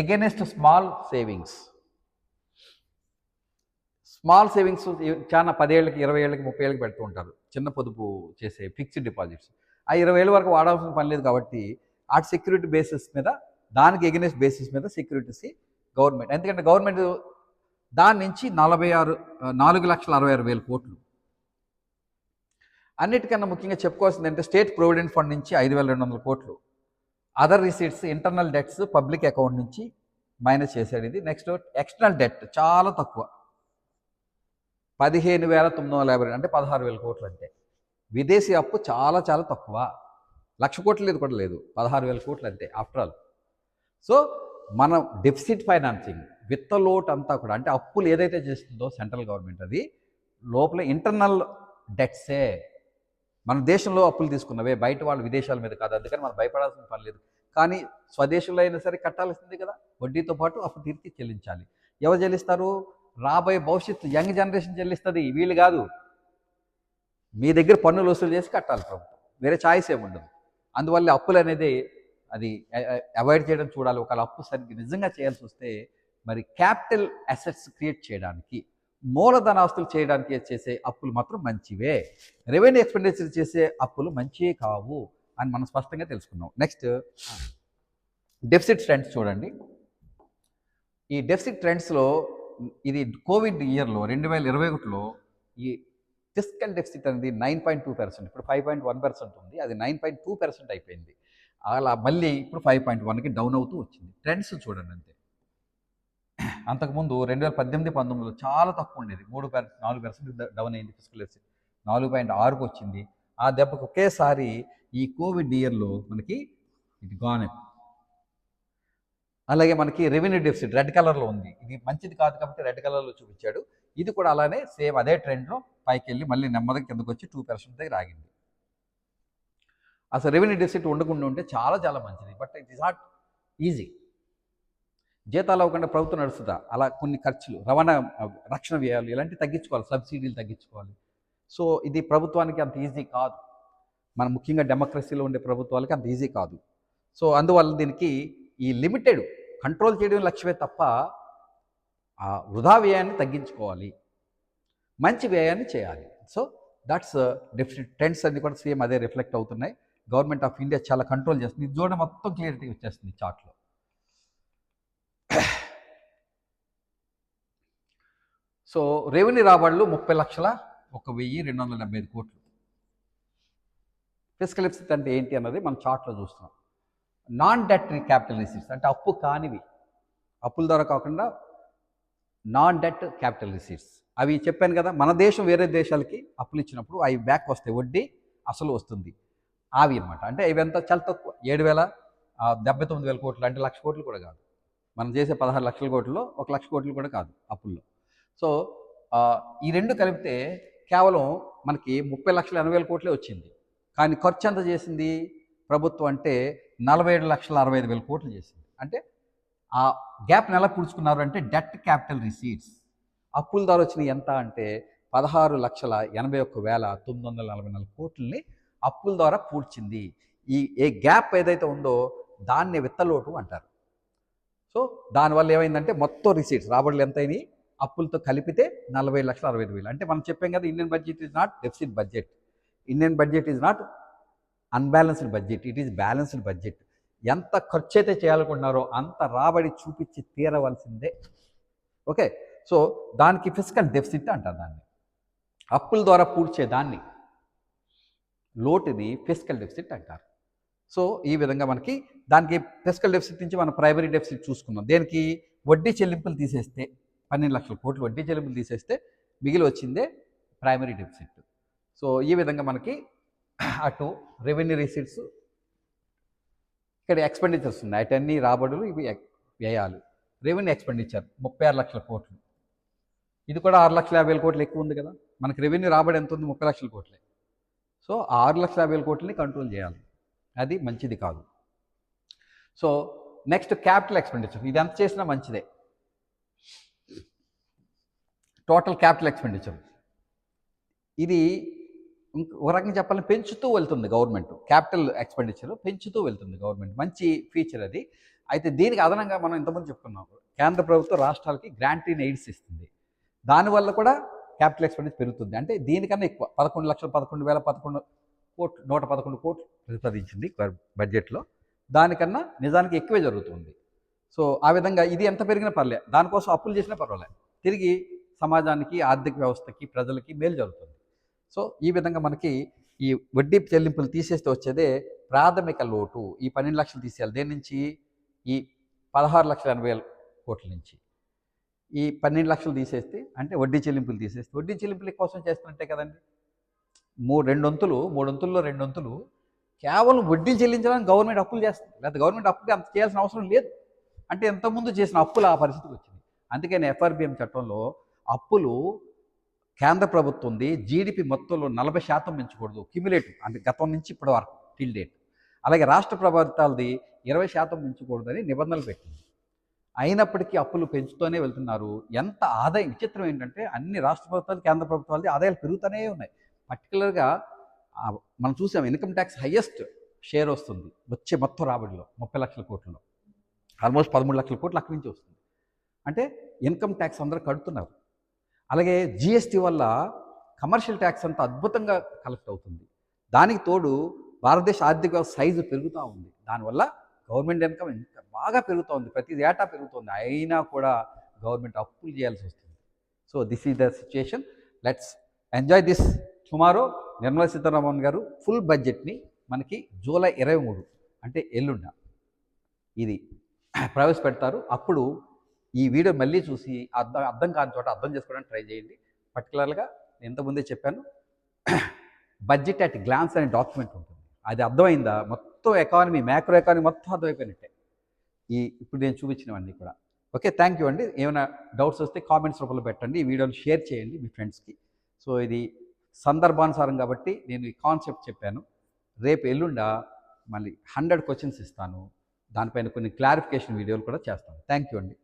against small savings. Small savings చాలా 10 ఏళ్ళకి, 20 ఏళ్ళకి, 30 ఏళ్ళకి పెడుతూ ఉంటారు, చిన్న పొదుపు చేసే ఫిక్స్డ్ డిపాజిట్స్. ఆ 20 ఏళ్ళ వరకు వాడాల్సిన పని లేదు కాబట్టి ఆ సెక్యూరిటీ బేసిస్ మీద, దానికి ఎగెనెస్ట్ బేసిస్ మీద సెక్యూరిటీస్ గవర్నమెంట్. ఎందుకంటే గవర్నమెంట్ దాని నుంచి 4,66,000 కోట్లు. అన్నిటికన్నా ముఖ్యంగా చెప్పుకోవాల్సింది అంటే స్టేట్ ప్రొవిడెంట్ ఫండ్ నుంచి 5,200 కోట్లు, other receipts, internal debts public account నుంచి మైనస్ చేశాడు ఇది. నెక్స్ట్ ఎక్స్టర్నల్ డెట్ చాలా తక్కువ, 15,950, అంటే 16,000 కోట్లు. అంటే విదేశీ అప్పు చాలా చాలా తక్కువ, 1,00,000 కోట్లు లేదు కూడా లేదు, 16,000 కోట్లు అంతే ఆఫ్టర్ ఆల్. సో మనం డెఫిసిట్ ఫైనాన్సింగ్, విత్తలోటు అంతా కూడా, అంటే అప్పులు ఏదైతే చేస్తుందో సెంట్రల్ గవర్నమెంట్, అది లోపల ఇంటర్నల్ డెట్సే. మన దేశంలో అప్పులు తీసుకున్నవే, బయట వాళ్ళు విదేశాల మీద కాదు. అందుకని మనం భయపడాల్సిన పని లేదు. కానీ స్వదేశంలో అయినా సరే కట్టాల్సింది కదా, వడ్డీతో పాటు అప్పు తీర్చి చెల్లించాలి. ఎవరు చెల్లిస్తారు? రాబోయే భవిష్యత్తు యంగ్ జనరేషన్ చెల్లిస్తుంది, వీళ్ళు కాదు. మీ దగ్గర పన్నులు వసూలు చేసి కట్టాలి ప్రభుత్వం, వేరే ఛాయిస్ ఏముండదు. అందువల్ల అప్పులు అనేది అది అవాయిడ్ చేయడం చూడాలి. ఒకవేళ అప్పు సరిగ్గా నిజంగా చేయాల్సి వస్తే మరి క్యాపిటల్ అసెట్స్ క్రియేట్ చేయడానికి, మూలధన ఆస్తులు చేయడానికి చేసే అప్పులు మాత్రం మంచివే, రెవెన్యూ ఎక్స్పెండిచర్ చేసే అప్పులు మంచివే కావు అని మనం స్పష్టంగా తెలుసుకున్నాం. నెక్స్ట్ డెఫిసిట్ ట్రెండ్స్ చూడండి. ఈ డెఫిసిట్ ట్రెండ్స్లో ఇది కోవిడ్ ఇయర్లో 2021లో ఈ ఫిస్కల్ డెఫిసిట్ అనేది 9.2%, ఇప్పుడు 5.1% ఉంది, అది 9.2% అయిపోయింది. అలా మళ్ళీ ఇప్పుడు 5.1కి డౌన్ అవుతూ వచ్చింది. ట్రెండ్స్ చూడండి అంతే. అంతకుముందు 2018-19లో చాలా తక్కువ ఉండేది, 4% డౌన్ అయింది ఫిస్కల్ డెఫిసిట్, 4.6కి వచ్చింది. ఆ దెబ్బకు ఒకేసారి ఈ కోవిడ్ ఇయర్లో మనకి ఇది గాన్. అలాగే మనకి రెవెన్యూ డెఫిసిట్ రెడ్ కలర్లో ఉంది, ఇది మంచిది కాదు కాబట్టి రెడ్ కలర్లో చూపించాడు. ఇది కూడా అలానే సేమ్ అదే ట్రెండ్లో పైకి వెళ్ళి మళ్ళీ నెమ్మదిగా కిందకు వచ్చి 2% దగ్గర ఆగింది. అసలు రెవెన్యూ డెఫిసిట్ ఉండకుండా ఉంటే చాలా చాలా మంచిది, but it is not easy. జీతాలు అవ్వకుండా ప్రభుత్వం నడుస్తుందా? అలా కొన్ని ఖర్చులు, రవాణా, రక్షణ వ్యయాలు ఇలాంటివి తగ్గించుకోవాలి, సబ్సిడీలు తగ్గించుకోవాలి. సో ఇది ప్రభుత్వానికి అంత ఈజీ కాదు, మన ముఖ్యంగా డెమోక్రసీలో ఉండే ప్రభుత్వాలకి అంత ఈజీ కాదు. సో అందువల్ల దీనికి ఈ లిమిటెడ్ కంట్రోల్ చేయడం లక్ష్యమే తప్ప ఆ వృధా వ్యయాన్ని తగ్గించుకోవాలి, మంచి వ్యయాన్ని చేయాలి. So that's definite. ట్రెండ్స్ అన్ని కూడా సేమ్ అదే రిఫ్లెక్ట్ అవుతున్నాయి. గవర్నమెంట్ ఆఫ్ ఇండియా చాలా కంట్రోల్ చేస్తుంది. ఇది చూడండి, మొత్తం క్లియరిటీ వచ్చేస్తుంది చార్ట్లో. సో రెవెన్యూ రాబడులు 30,01,275 కోట్లు. ఫిస్కల్ డెఫిసిట్ అంటే ఏంటి అన్నది మనం చార్ట్లో చూస్తున్నాం. నాన్ డెట్ క్యాపిటల్ రిసీట్స్ అంటే అప్పు కానివి, అప్పుల ద్వారా కాకుండా నాన్ డెట్ క్యాపిటల్ రిసీట్స్. అవి చెప్పాను కదా, మన దేశం వేరే దేశాలకి అప్పులు ఇచ్చినప్పుడు అవి బ్యాక్ వస్తాయి, వడ్డీ అసలు వస్తుంది. అవి అనమాట. అంటే ఇవంతా చాలా తక్కువ, 7,79,000 కోట్లు, అంటే 1,00,000 కోట్లు కూడా కాదు. మనం చేసే 16 లక్షల కోట్లలో 1,00,000 కోట్లు కూడా కాదు అప్పుల్లో. సో ఈ రెండు కలిపితే కేవలం మనకి 30,80,000 కోట్లే వచ్చింది. కానీ ఖర్చు ఎంత చేసింది ప్రభుత్వం అంటే 47,65,000 కోట్లు చేసింది. అంటే ఆ గ్యాప్ని ఎలా పూడ్చుకున్నారు అంటే డెట్ క్యాపిటల్ రిసీట్స్, అప్పుల ద్వారా వచ్చినాయి ఎంత అంటే 16,81,944 కోట్లని అప్పుల ద్వారా పూడ్చింది. ఏ గ్యాప్ ఏదైతే ఉందో దాన్ని విత్తలోటు అంటారు. సో దానివల్ల ఏమైందంటే మొత్తం రిసీట్స్ రాబడులు ఎంత అయినాయి అప్పులతో కలిపితే 40,65,000. అంటే మనం చెప్పాం కదా, Indian budget is not deficit budget, Indian budget is not unbalanced budget, it is balanced budget. ఎంత ఖర్చు అయితే చేయాలనుకుంటున్నారో అంత రాబడి చూపించి తీరవలసిందే. ఓకే, సో దానికి ఫిస్కల్ డెఫిసిట్ అంటారు. దాన్ని అప్పుల ద్వారా పూడ్చేదాన్ని లోటుని ఫిస్కల్ డెఫిసిట్ అంటారు. సో ఈ విధంగా మనకి దానికి ఫిస్కల్ డెఫిసిట్ నుంచి మనం ప్రైమరీ డెఫిసిట్ చూసుకున్నాం. దేనికి వడ్డీ చెల్లింపులు తీసేస్తే 12 లక్షల కోట్లు వడ్డీ చెల్లింపులు తీసేస్తే మిగిలి వచ్చిందే ప్రైమరీ డెఫిసిట్. సో ఈ విధంగా మనకి అటు రెవెన్యూ రిసీట్స్, ఇక్కడ ఎక్స్పెండిచర్స్ ఉన్నాయి, అటన్నీ రాబడులు, ఇవి వ్యయాలు. రెవెన్యూ ఎక్స్పెండిచర్ 36 లక్షల కోట్లు, ఇది కూడా 6,50,000 కోట్లు ఎక్కువ ఉంది కదా. మనకి రెవెన్యూ రాబడి ఎంత ఉంది? 30 లక్షల కోట్లే. సో 6,50,000 కోట్లని కంట్రోల్ చేయాలి, అది మంచిది కాదు. సో నెక్స్ట్ క్యాపిటల్ ఎక్స్పెండిచర్, ఇది ఎంత చేసినా మంచిదే. టోటల్ క్యాపిటల్ ఎక్స్పెండిచర్ ఇది ఒక రకంగా చెప్పాలని పెంచుతూ వెళ్తుంది గవర్నమెంట్. క్యాపిటల్ ఎక్స్పెండిచర్ పెంచుతూ వెళ్తుంది గవర్నమెంట్, మంచి ఫీచర్ అది. అయితే దీనికి అదనంగా మనం ఇంతకుముందు చెప్పుకున్నాం, కేంద్ర ప్రభుత్వం రాష్ట్రాలకి గ్రాంటీన్ ఎయిడ్స్ ఇస్తుంది, దానివల్ల కూడా క్యాపిటల్ ఎక్స్పెండిచర్ పెరుగుతుంది. అంటే దీనికన్నా ఎక్కువ 11,11,11 కోట్లు, 111 కోట్లు ప్రతిపాదించింది బడ్జెట్లో. దానికన్నా నిజానికి ఎక్కువే జరుగుతుంది. సో ఆ విధంగా ఇది ఎంత పెరిగినా పర్లే, దానికోసం అప్పులు చేసినా పర్వాలేదు, తిరిగి సమాజానికి, ఆర్థిక వ్యవస్థకి, ప్రజలకి మేలు జరుగుతుంది. సో ఈ విధంగా మనకి ఈ వడ్డీ చెల్లింపులు తీసేస్తే వచ్చేదే ప్రాథమిక లోటు. ఈ 12 లక్షలు తీసేయాలి, దేని నుంచి? ఈ 16,80,000 కోట్ల నుంచి. ఈ 12 లక్షలు తీసేస్తే అంటే వడ్డీ చెల్లింపులు తీసేస్తే, వడ్డీ చెల్లింపుల కోసం చేస్తున్నట్టే కదండి. 2 వంతులు, 3 వంతుల్లో 2 వంతులు కేవలం వడ్డీలు చెల్లించడానికి గవర్నమెంట్ అప్పులు చేస్తుంది, లేదా గవర్నమెంట్ అప్పులు అంత చేయాల్సిన అవసరం లేదు. అంటే ఎంతకుముందు చేసిన అప్పులు ఆ పరిస్థితికి వచ్చింది. అందుకని ఎఫ్ఆర్బిఎం చట్టంలో అప్పులు కేంద్ర ప్రభుత్వంది జీడిపి మొత్తంలో 40% పెంచకూడదు, క్యుములేటివ్, అంటే గతం నుంచి ఇప్పటి వరకు టిల్ డేట్. అలాగే రాష్ట్ర ప్రభుత్వాలది 20% పెంచకూడదని నిబంధనలు పెట్టింది. అయినప్పటికీ అప్పులు పెంచుతూనే వెళ్తున్నారు. ఎంత ఆదాయం, విచిత్రం ఏంటంటే అన్ని రాష్ట్ర ప్రభుత్వాలు, కేంద్ర ప్రభుత్వాలది ఆదాయాలు పెరుగుతూనే ఉన్నాయి. పర్టికులర్గా మనం చూసాం, ఇన్కమ్ ట్యాక్స్ హయ్యెస్ట్ షేర్ వస్తుంది వచ్చే మొత్తం రాబడిలో 30 లక్షల కోట్లలో, ఆల్మోస్ట్ 13 లక్షల కోట్లు అక్కడి నుంచి వస్తుంది. అంటే ఇన్కమ్ ట్యాక్స్ అందరూ కడుతున్నారు. అలాగే జిఎస్టీ వల్ల కమర్షియల్ ట్యాక్స్ అంతా అద్భుతంగా కలెక్ట్ అవుతుంది. దానికి తోడు భారతదేశ ఆర్థిక వ్యవస్థ సైజు పెరుగుతూ ఉంది. దానివల్ల గవర్నమెంట్ ఇన్కమ్ ఎంత బాగా పెరుగుతూ ఉంది, ప్రతి ఏటా పెరుగుతుంది. అయినా కూడా గవర్నమెంట్ అప్పులు చేయాల్సి వస్తుంది. So this is the situation. Let's enjoy this. Tomorrow Nirmala Sitharaman గారు ఫుల్ బడ్జెట్ని మనకి జూలై 23 అంటే ఎల్లుండ ఇది ప్రవేశపెడతారు. అప్పుడు ఈ వీడియో మళ్ళీ చూసి అర్థం కాని చోట అర్థం చేసుకోవడానికి ట్రై చేయండి. పర్టికులర్గా నేను ఇంతకుముందే చెప్పాను, బడ్జెట్ అట్ గ్లాన్స్ అనే డాక్యుమెంట్ ఉంటుంది, అది అర్థమైందా మొత్తం ఎకానమీ, మ్యాక్రో ఎకానమీ మొత్తం అర్థమైపోయినట్టే ఇప్పుడు నేను చూపించినవన్నీ కూడా. ఓకే, థ్యాంక్ యూ అండి. ఏమైనా డౌట్స్ వస్తే కామెంట్స్ రూపంలో పెట్టండి, ఈ వీడియోని షేర్ చేయండి మీ ఫ్రెండ్స్కి. సో ఇది సందర్భానుసారం కాబట్టి నేను ఈ కాన్సెప్ట్ చెప్పాను. రేపు ఎల్లుండ మళ్ళీ 100 క్వశ్చన్స్ ఇస్తాను, దానిపైన కొన్ని క్లారిఫికేషన్ వీడియోలు కూడా చేస్తాను. థ్యాంక్ యూ అండి.